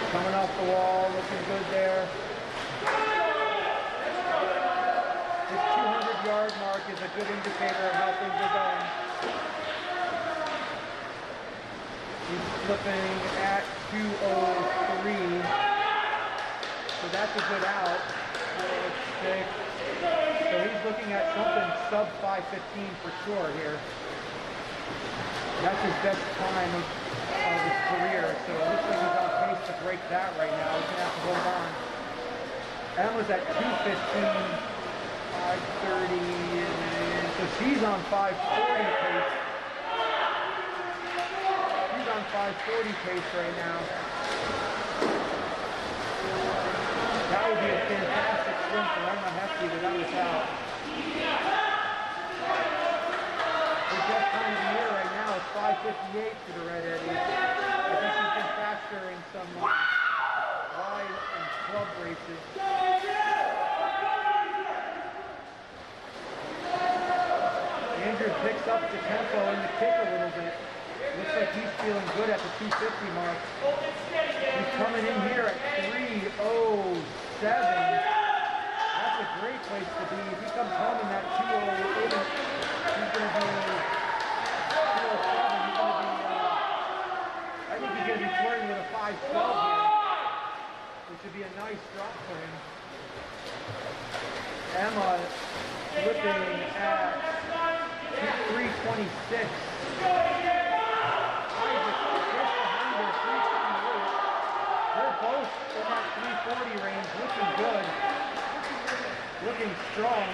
[SPEAKER 1] Coming off the wall, looking good there. This 200-yard mark is a good indicator of how things are going. He's slipping at 2:03. So that's a good out. 4:06. So he's looking at something sub 5:15 for sure here. That's his best time of his career, so it looks like he's on pace to break that right now. He's gonna have to hold on. Emma's at 2:15, 5:30, so she's on 5:40 pace. She's on 5:40 pace right now. That would be a fantastic swim for Emma Hefty without a doubt. Her best time of the year right now is 5:58 for the Red Eddies. I think she's been faster in some wide and club races. Andrew picks up the tempo and the kick a little bit. Looks like he's feeling good at the 250 mark. He's coming in here at 3:07. That's a great place to be. If he comes home in that 2:08, he's going to be 2:07. He's going to be, I think he's going to be flirting with a 5:12 here, which would be a nice drop for him. Emma slipping at 3:26. They're both in that 340 range, looking good, looking strong.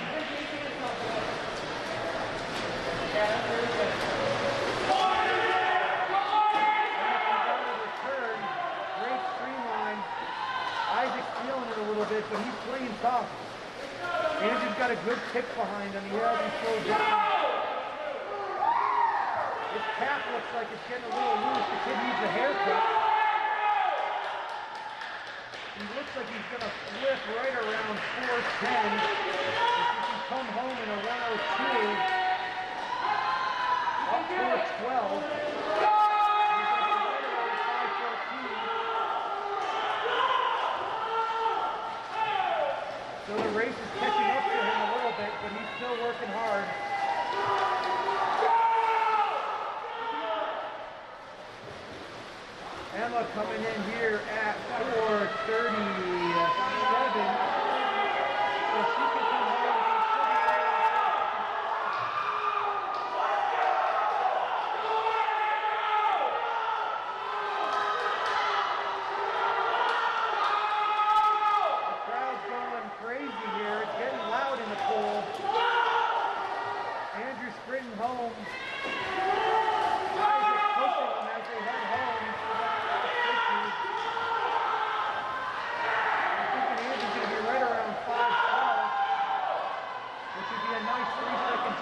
[SPEAKER 1] Return, great streamline. Isaac's feeling it a little bit, but he's playing tough. Andrew's got a good kick behind him. He hasn't slowed down. His cap looks like it's getting a little loose. The kid needs a haircut. He looks like he's going to flip right around 410. If he can come home in a 102, up 412. He's going to be right around 514. So the race is catching up to him a little bit, but he's still working hard. Emma coming in here at 4:37. So she can come home. The crowd's going crazy here. It's getting loud in the pool. Andrew sprinting home. Isaac pushing them as they head home.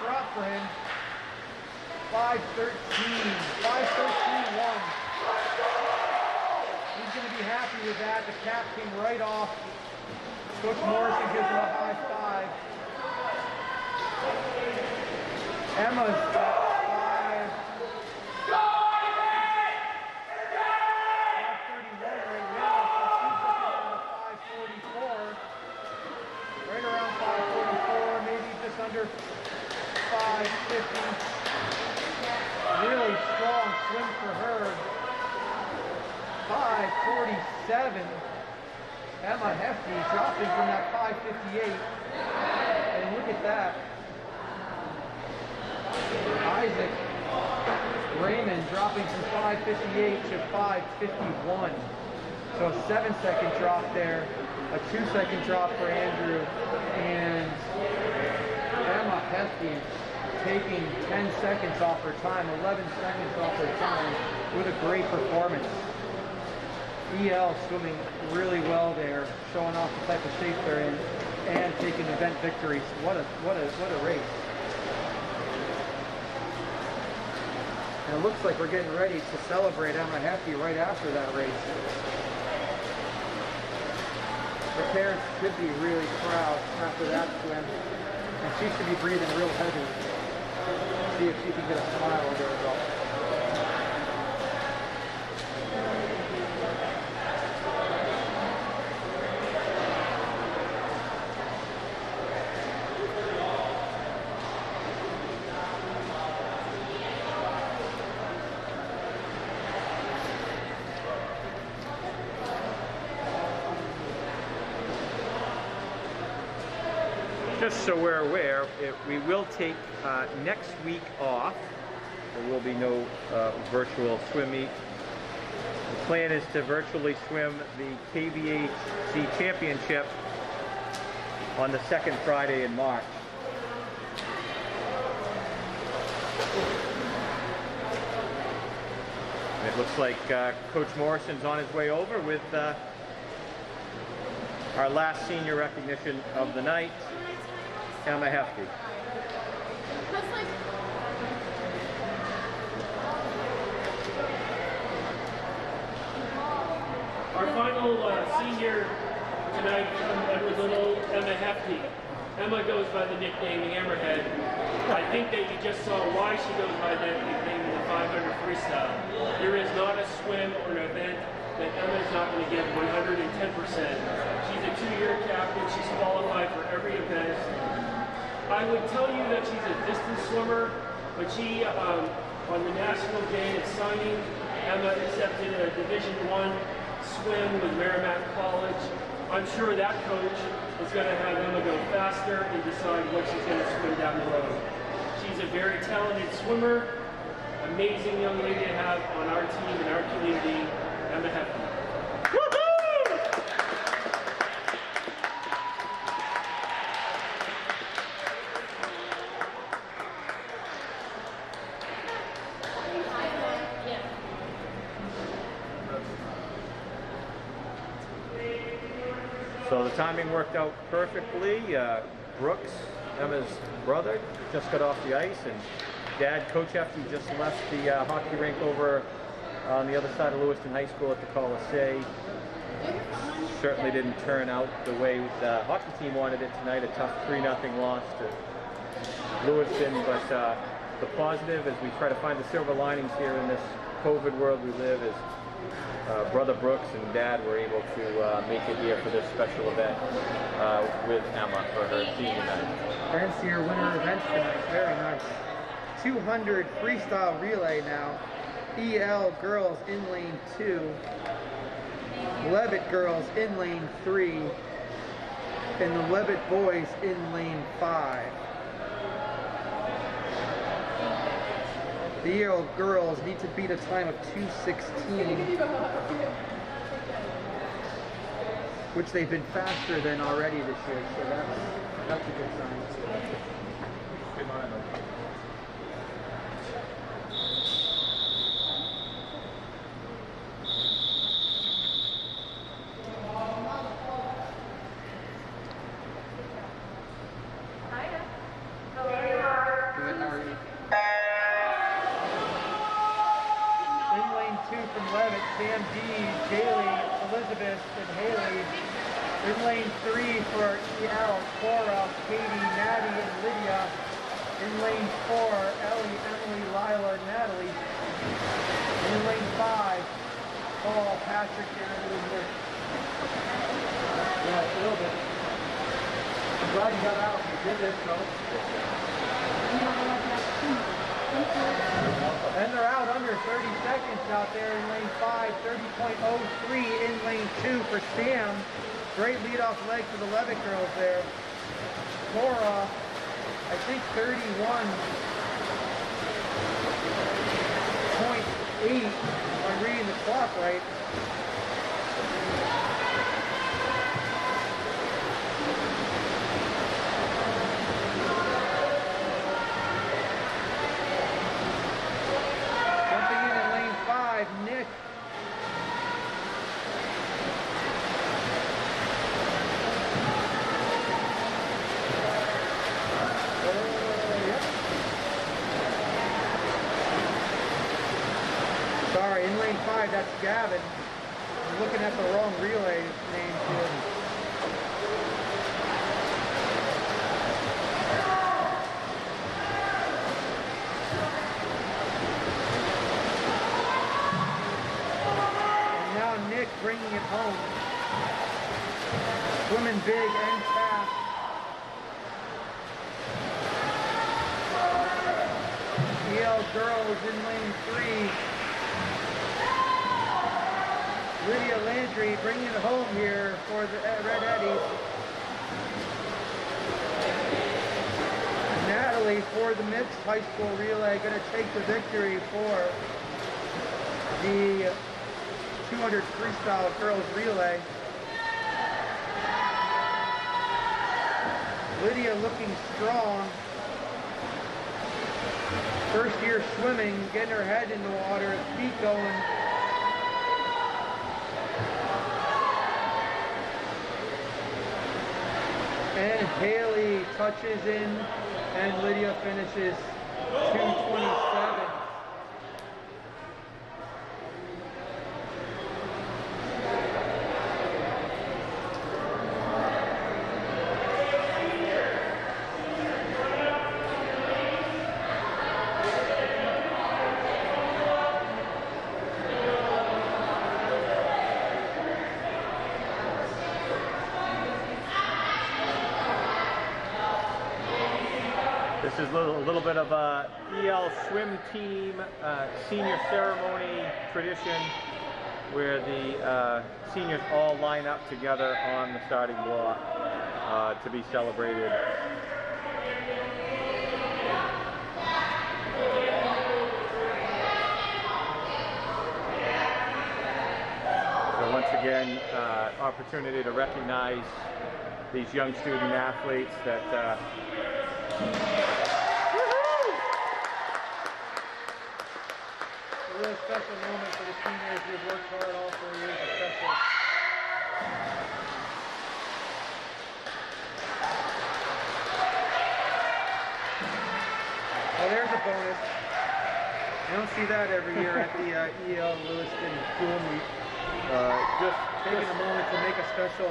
[SPEAKER 1] Drop for him. 5:13. 5:13.1. He's going to be happy with that. The cap came right off. Coach Morrison gives him a high five. Emma's got 5:31 right now, so she's looking at a 5:44. Right around 5:44, maybe just under 5:50. Really strong swim for her. 5:47. Emma Hefty dropping from that 5:58. And look at that. Isaac Raymond dropping from 5:58 to 5:51. So a 7-second drop there, a 2-second drop for Andrew, and Emma Hefty taking 10 seconds off her time, 11 seconds off her time with a great performance. EL swimming really well there, showing off the type of shape they're in and taking event victories. What a race. And it looks like we're getting ready to celebrate Emma Hefty right after that race. Her parents should be really proud after that swim, and she should be breathing real heavy. See if she can get a smile under her belt.
[SPEAKER 4] Just so we're aware, we will take next week off. There will be no virtual swim meet. The plan is to virtually swim the KVHC Championship on the second Friday in March. And it looks like Coach Morrison's on his way over with our last senior recognition of the night, Emma Hefty.
[SPEAKER 3] Our final senior tonight from Edward Little, Emma Hefty. Emma goes by the nickname Hammerhead. I think that you just saw why she goes by that nickname in the 500 freestyle. There is not a swim or an event that Emma's not going to give 110%. She's a 2-year captain. She's qualified for every event. I would tell you that she's a distance swimmer, but she, on the national day of signing, Emma accepted a Division I swim with Merrimack College. I'm sure that coach is going to have Emma go faster and decide what she's going to swim down the road. She's a very talented swimmer, amazing young lady to have on our team and our community, Emma Hefty.
[SPEAKER 4] So the timing worked out perfectly. Brooks, Emma's brother, just got off the ice, and Dad, Coach Hefty, just left the hockey rink over on the other side of Lewiston High School at the Coliseum. Certainly didn't turn out the way the hockey team wanted it tonight, a tough 3-0 loss to Lewiston, but the positive as we try to find the silver linings here in this COVID world we live is Brother Brooks and Dad were able to make it here for this special event with Emma for her senior night.
[SPEAKER 1] Fancier winner events tonight, very nice. 200 freestyle relay now. EL girls in lane 2. Levitt girls in lane 3. And the Levitt boys in lane 5. The EL girls need to beat a time of 2:16, which they've been faster than already this year, so that's a good sign.
[SPEAKER 4] Good mind,
[SPEAKER 1] Sam D, Jaylee Elizabeth and Haley. In lane 3 for EL, Cora, Katie, Maddie, and Lydia. In lane 4, Ellie, Emily, Lila, and Natalie. In lane 5, Paul, Patrick, Jared, and Nick. Yeah, a little bit. I'm glad you got out. You did it, so. And they're out under 30 seconds out there in lane 5, 30.03 in lane 2 for Sam. Great leadoff leg for the Levitt girls there. Laura, I think 31.8, if I'm reading the clock right. Jumping in lane 5, Nick. Sorry, in lane 5, that's Gavin. I'm looking at the wrong relay name here. And now Nick bringing it home. Swimming big and fast. EL girls in lane 3. Lydia Landry bringing it home here for the Red Eddies. Natalie for the mixed high school relay going to take the victory for the 200 freestyle girls relay. Lydia looking strong. First year swimming, getting her head in the water, feet going. And Haley touches in, and Lydia finishes 2:27.
[SPEAKER 4] This is a little bit of a EL swim team senior ceremony tradition where the seniors all line up together on the starting block to be celebrated. So once again, opportunity to recognize these young student athletes that
[SPEAKER 1] A really special moment for the seniors who've worked hard all 4 years, especially. Oh, there's a bonus. You don't see that every year at the EL Lewiston pool meet.
[SPEAKER 4] just
[SPEAKER 1] Taking a moment to make a special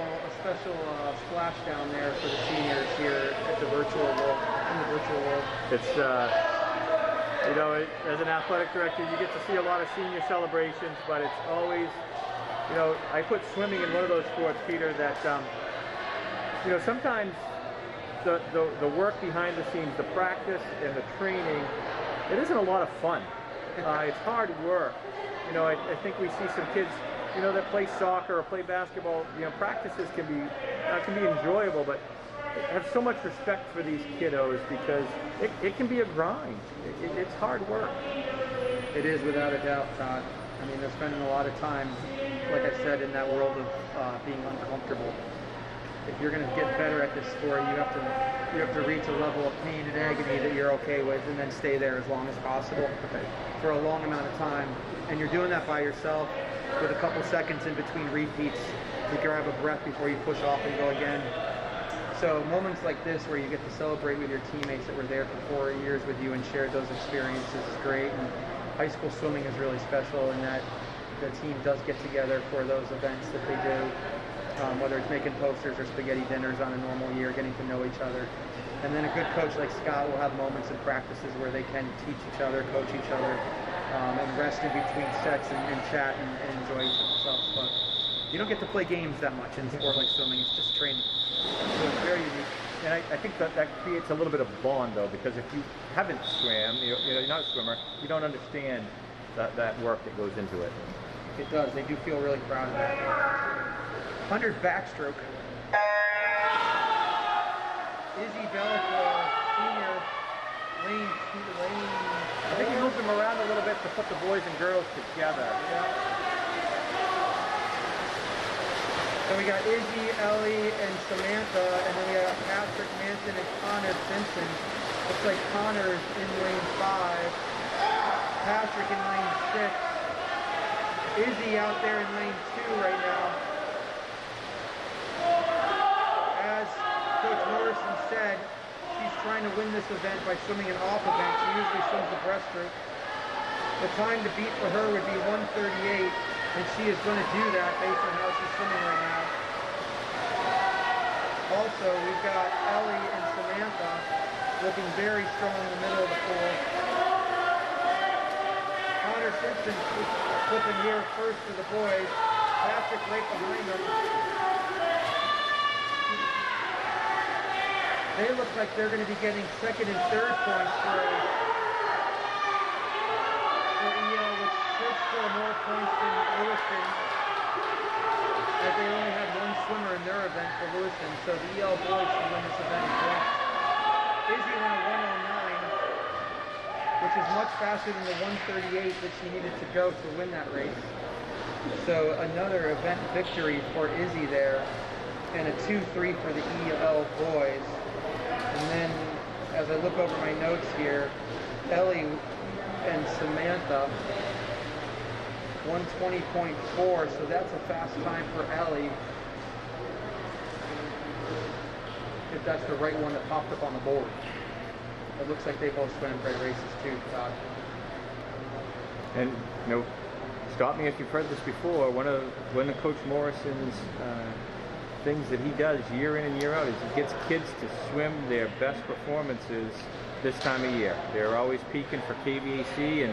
[SPEAKER 1] splash down there for the seniors here at the virtual world, in the virtual world.
[SPEAKER 4] it's you know, as an athletic director, you get to see a lot of senior celebrations, but it's always, you know, I put swimming in one of those sports, Peter, that you know, sometimes the work behind the scenes, the practice and the training, it isn't a lot of fun. It's hard work. You know, I think we see some kids, you know, that play soccer or play basketball. You know, practices can be enjoyable, but I have so much respect for these kiddos because it can be a grind. It's hard work.
[SPEAKER 1] It is without a doubt, Todd. I mean, they're spending a lot of time, like I said, in that world of being uncomfortable. If you're going to get better at this sport, you have to reach a level of pain and agony that you're okay with, and then stay there as long as possible for a long amount of time. And you're doing that by yourself with a couple seconds in between repeats to grab a breath before you push off and go again. So moments like this where you get to celebrate with your teammates that were there for 4 years with you and shared those experiences is great. And high school swimming is really special in that
[SPEAKER 6] the team does get together for those events that they do, whether it's making posters or spaghetti dinners on a normal year, getting to know each other. And then a good coach like Scott will have moments in practices where they can teach each other, coach each other, and rest in between sets and chat and enjoy themselves. But you don't get to play games that much in a sport like swimming. It's just training. So it's very unique.
[SPEAKER 4] And I think that creates a little bit of a bond, though, because if you haven't swam, you're not a swimmer, you don't understand that work that goes into it.
[SPEAKER 6] It does. They do feel really proud of that. 100 backstroke. Izzy Bellacore, senior, lane.
[SPEAKER 4] I think he moved them around a little bit to put the boys and girls together.
[SPEAKER 6] Yeah. So we got Izzy, Ellie, and Samantha, and then we got Patrick Manson and Connor Simpson. Looks like Connor's in lane 5, Patrick in lane 6, Izzy out there in lane 2 right now. As Coach Morrison said, she's trying to win this event by swimming an off event. She usually swims the breaststroke. The time to beat for her would be 1:38, and she is going to do that based on how she's swimming right now. Also, we've got Ellie and Samantha looking very strong in the middle of the pool. Connor Simpson flipping here first for the boys. Patrick right behind them. They look like they're going to be getting second and third points for EL, which should score more points than Lewiston, as they only had one swimmer in their event for Lewiston, so the EL boys should win this event as well. Izzy went a 1:09, which is much faster than the 1:38 that she needed to go to win that race. So another event victory for Izzy there, and a 2:03 for the EL boys. And then, as I look over my notes here, Ellie and Samantha, 1:20.4, so that's a fast time for Ellie. If that's the right one that popped up on the board. It looks like they both swam great races too, Todd.
[SPEAKER 4] And, stop me if you've heard this before, one of Coach Morrison's things that he does year in and year out is he gets kids to swim their best performances this time of year. They're always peaking for KVAC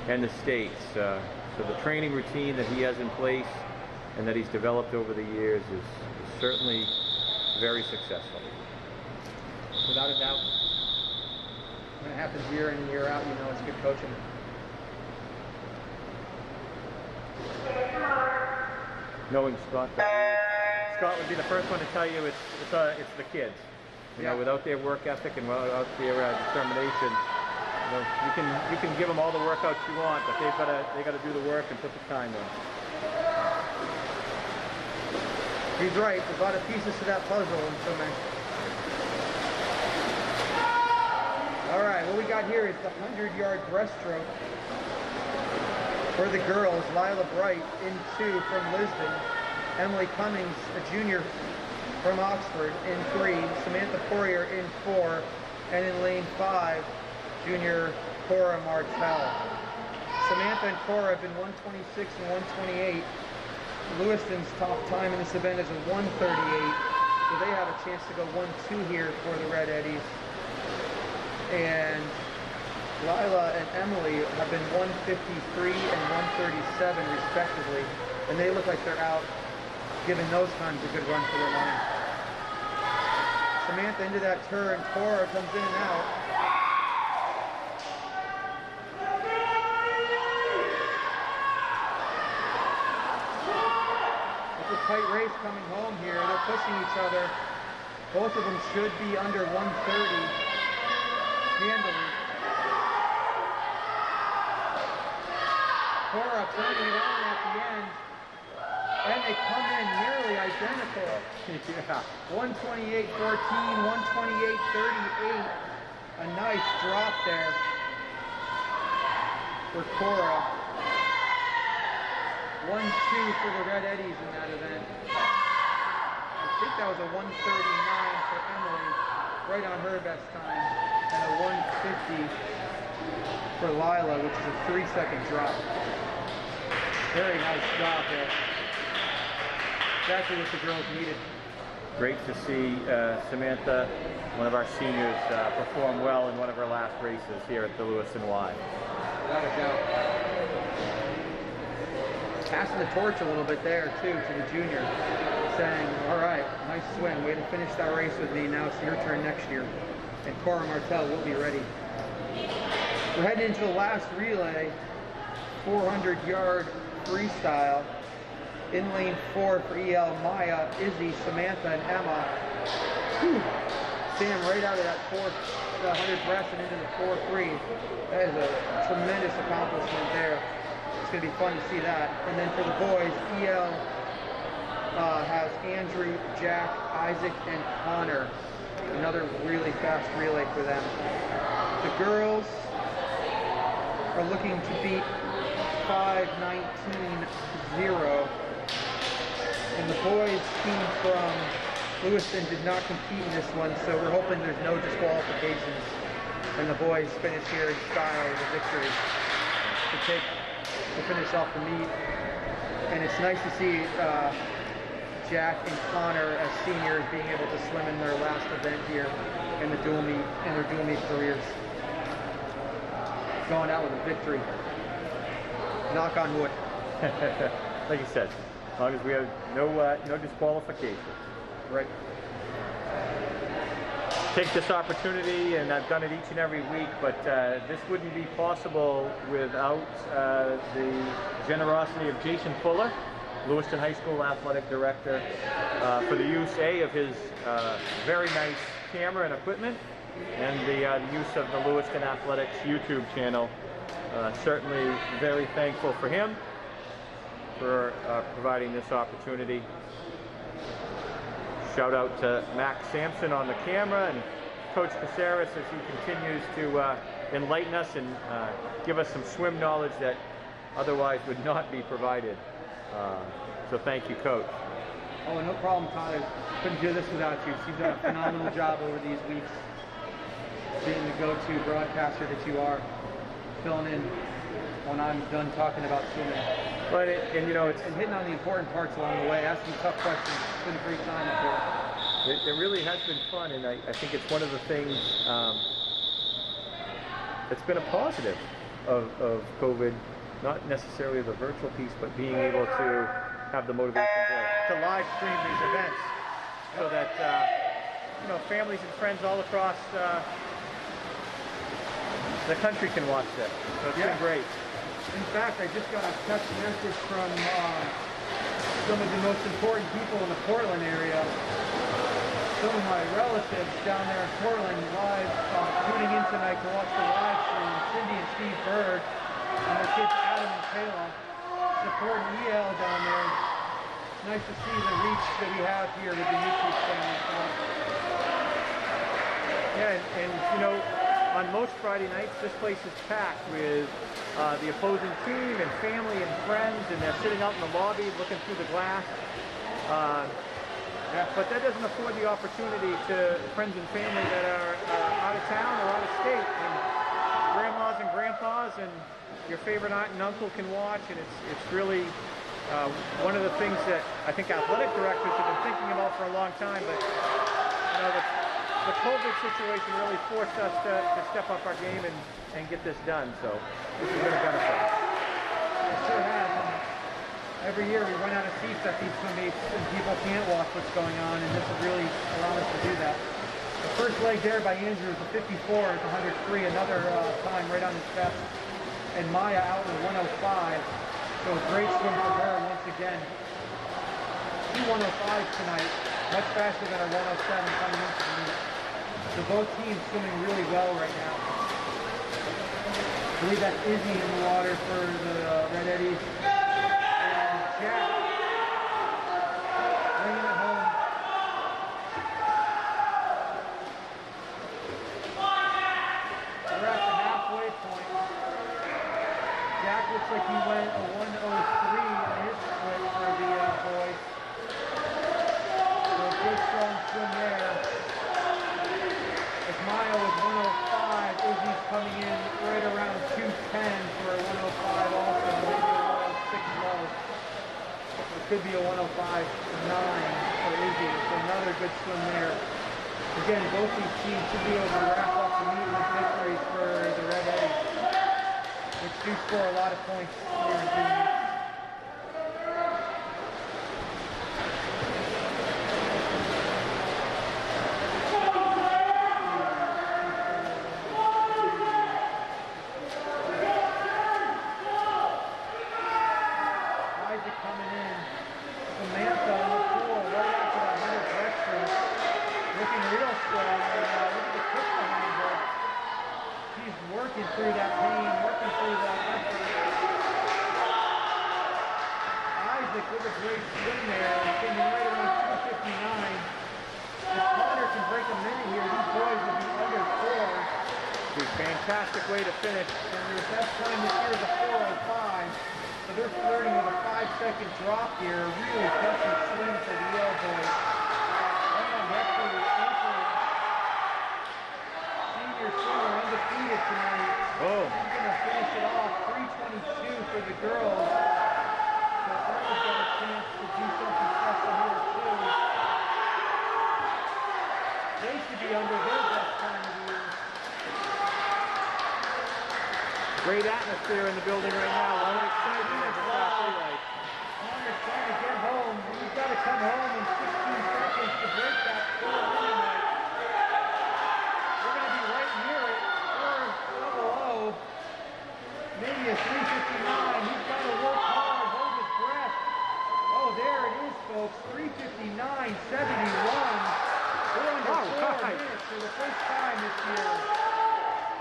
[SPEAKER 4] and the states. So the training routine that he has in place and that he's developed over the years is certainly very successful.
[SPEAKER 6] Without a doubt. When it happens year in and year out, it's good coaching.
[SPEAKER 4] Knowing Scott would be the first one to tell you it's the kids. Without their work ethic and without their determination, you can give them all the workouts you want, but they got to do the work and put the time in.
[SPEAKER 6] He's right. There's a lot of pieces to that puzzle in swimming. All right, what we got here is the 100-yard breaststroke for the girls. Lila Bright in 2 from Lisbon. Emily Cummings, a junior from Oxford, in 3. Samantha Poirier in 4. And in lane 5, junior Cora Martell. Samantha and Cora have been 1:26 and 1:28. Lewiston's top time in this event is a 1:38. So they have a chance to go 1-2 here for the Red Eddies. And Lila and Emily have been 1:53 and 1:37 respectively. And they look like they're out giving those times a good run for their money. Samantha into that turn. Cora comes in and out. It's a tight race coming home here. They're pushing each other. Both of them should be under 1:30 handily. Cora turning it on at the end. And they come in nearly identical.
[SPEAKER 4] Yeah.
[SPEAKER 6] 128.14, 128.38. A nice drop there for Cora. 1-2 for the Red Eddies in that event. I think that was a 139 for Emily, right on her best time. And a 150 for Lila, which is a 3-second drop.
[SPEAKER 1] Very nice job there. Exactly what the girls needed.
[SPEAKER 4] Great to see Samantha, one of our seniors, perform well in one of her last races here at the Lewiston Y.
[SPEAKER 6] Without a doubt. Passing the torch a little bit there too to the junior, saying, all right, nice swim, way to finish that race with me, now it's your turn next year. And Cora Martell will be ready. We're heading into the last relay, 400-yard freestyle. In lane 4 for EL, Maya, Izzy, Samantha, and Emma. Whew. Sam right out of that 400 breast and into the 4.3. That is a tremendous accomplishment there. It's going to be fun to see that. And then for the boys, EL has Andrew, Jack, Isaac, and Connor. Another really fast relay for them. The girls are looking to beat 5:19.0. And the boys team from Lewiston did not compete in this one, so we're hoping there's no disqualifications. And the boys finish here in style with a victory to finish off the meet. And it's nice to see Jack and Connor as seniors being able to swim in their last event here in the dual meet, in their dual meet careers. Going out with a victory. Knock on wood.
[SPEAKER 4] Like you said, as long as we have no disqualifications.
[SPEAKER 6] Right.
[SPEAKER 4] Take this opportunity, and I've done it each and every week, but this wouldn't be possible without the generosity of Jason Fuller, Lewiston High School Athletic Director, for the use of his very nice camera and equipment, and the use of the Lewiston Athletics YouTube channel. Certainly very thankful for him for providing this opportunity. Shout out to Max Sampson on the camera and Coach Caceres as he continues to enlighten us and give us some swim knowledge that otherwise would not be provided. So thank you, Coach.
[SPEAKER 1] Oh, no problem, Tyler. Couldn't do this without you. You've done a phenomenal job over these weeks, being the go-to broadcaster that you are, filling in when I'm done talking about swimming.
[SPEAKER 4] But and you know, it's
[SPEAKER 1] and hitting on the important parts along the way, asking tough questions. It's been a great time up here.
[SPEAKER 4] It really has been fun, and I think it's one of the things that's been a positive of COVID, not necessarily the virtual piece, but being able to have the motivation to live stream these events so that you know, families and friends all across the country can watch this. So it's been great.
[SPEAKER 1] In fact, I just got a text message from some of the most important people in the Portland area. Some of my relatives down there in Portland live tuning in tonight to watch the live stream. Cindy and Steve Bird and their kids Adam and Kayla supporting EL down there. It's nice to see the reach that we have here with the YouTube channel.
[SPEAKER 4] Yeah, and you know, on most Friday nights, this place is packed with the opposing team and family and friends, and they're sitting out in the lobby looking through the glass. But that doesn't afford the opportunity to friends and family that are out of town or out of state, and grandmas and grandpas and your favorite aunt and uncle can watch, and it's really one of the things that I think athletic directors have been thinking about for a long time, but you know, the COVID situation really forced us to step up our game and get this done, so this has been a benefit.
[SPEAKER 1] It sure has. Every year we run out of seats at these swim meets and people can't watch what's going on, and this has really allowed us to do that. The first leg there by Andrew is a 54 at the 100 another time right on his chest. And Maya out in 105. So a great swim for her once again. 2 105s tonight, much faster than our 107 coming into the meet. So both teams swimming really well right now. I believe that's Izzy in the water for the Red Eddies. And Jack bringing it home. We're at the halfway point. Jack looks like he went a 103 in his split for the boys. So a good strong swim there. As Maya was 105, Izzy's coming in right around 210 for a 105 also, maybe a 106 low. could be a 105.9 for Izzy. So another good swim there. Again, both these teams should be able to wrap up the meet with victories for the Red Eddies, which do score a lot of points here in team meets. Coming in. Samantha on the pool right after that 100 breaststroke. Looking real strong right now. Look at the kick behind her. She's working through that pain, working through that effort. Isaac with a great swim there. Getting right around 259. If Connor can break a minute here, these boys will be under 4.
[SPEAKER 4] It's a fantastic way to finish.
[SPEAKER 1] And their best time this year is a 4:05. So they're flirting with a 5-second drop here. Really desperate swim for the Yale boys. And actually, senior swimmer undefeated tonight.
[SPEAKER 4] Oh.
[SPEAKER 1] She's going to finish it off. 3:22 for the girls. So Emma's got a chance to do something special here too. They should be under their best time of the year.
[SPEAKER 4] Great atmosphere in the building right now. A lot of excitement at the Saturday night.
[SPEAKER 1] Connor's trying to get home. He's got to come home in 16 seconds to break that 4-minute mark. We're going to be right near it, or below. Maybe a 3:59. He's got to work hard, hold his breath. Oh, there it is, folks. 3:59.71. We're under 4 minutes for the first time this year.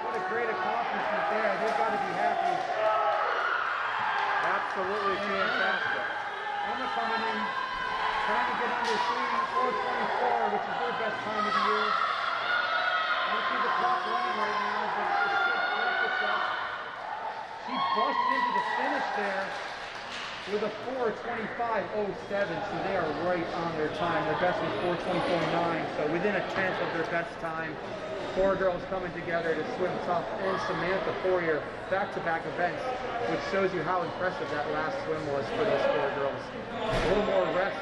[SPEAKER 1] What a great accomplishment there. They've got to be happy.
[SPEAKER 4] Absolutely fantastic.
[SPEAKER 1] Emma coming in, trying to get under 4:24, which is their best time of the year. I don't see the clock running right now, but it should correct itself. She busts into the finish there with a 4:25.07, so they are right on their time. Their best was 4:24.9, so within a tenth of their best time. 4 girls coming together to swim tough, and Samantha Fourier back-to-back events, which shows you how impressive that last swim was for those 4 girls. A little more rest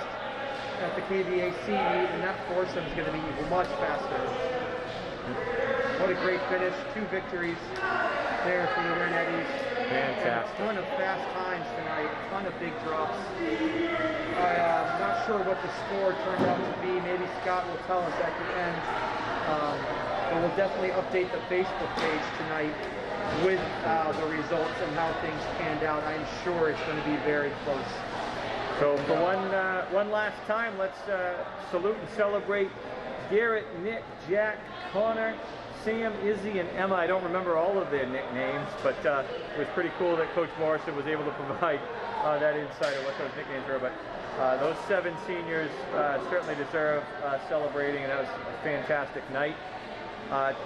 [SPEAKER 1] at the KVAC meet, and that foursome is going to be much faster. What a great finish. 2 victories there for the Red Eddies.
[SPEAKER 4] Fantastic.
[SPEAKER 1] And a ton of fast times tonight, a ton of big drops. I'm not sure what the score turned out to be. Maybe Scott will tell us at the end. But we'll definitely update the Facebook page tonight with the results and how things panned out. I'm sure it's going to be very close.
[SPEAKER 4] So for one last time, let's salute and celebrate Garrett, Nick, Jack, Connor, Sam, Izzy, and Emma. I don't remember all of their nicknames, but it was pretty cool that Coach Morrison was able to provide that insight of what those nicknames were. But those 7 seniors certainly deserve celebrating, and that was a fantastic night.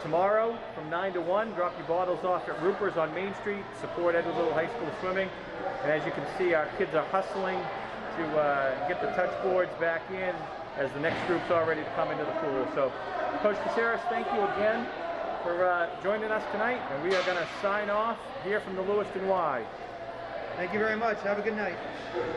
[SPEAKER 4] Tomorrow from 9 to 1, drop your bottles off at Ruper's on Main Street. Support Edward Little High School Swimming. And as you can see, our kids are hustling to get the touch boards back in as the next group's all ready to come into the pool. So, Coach Caceres, thank you again for joining us tonight. And we are going to sign off here from the Lewiston Y.
[SPEAKER 1] Thank you very much. Have a good night.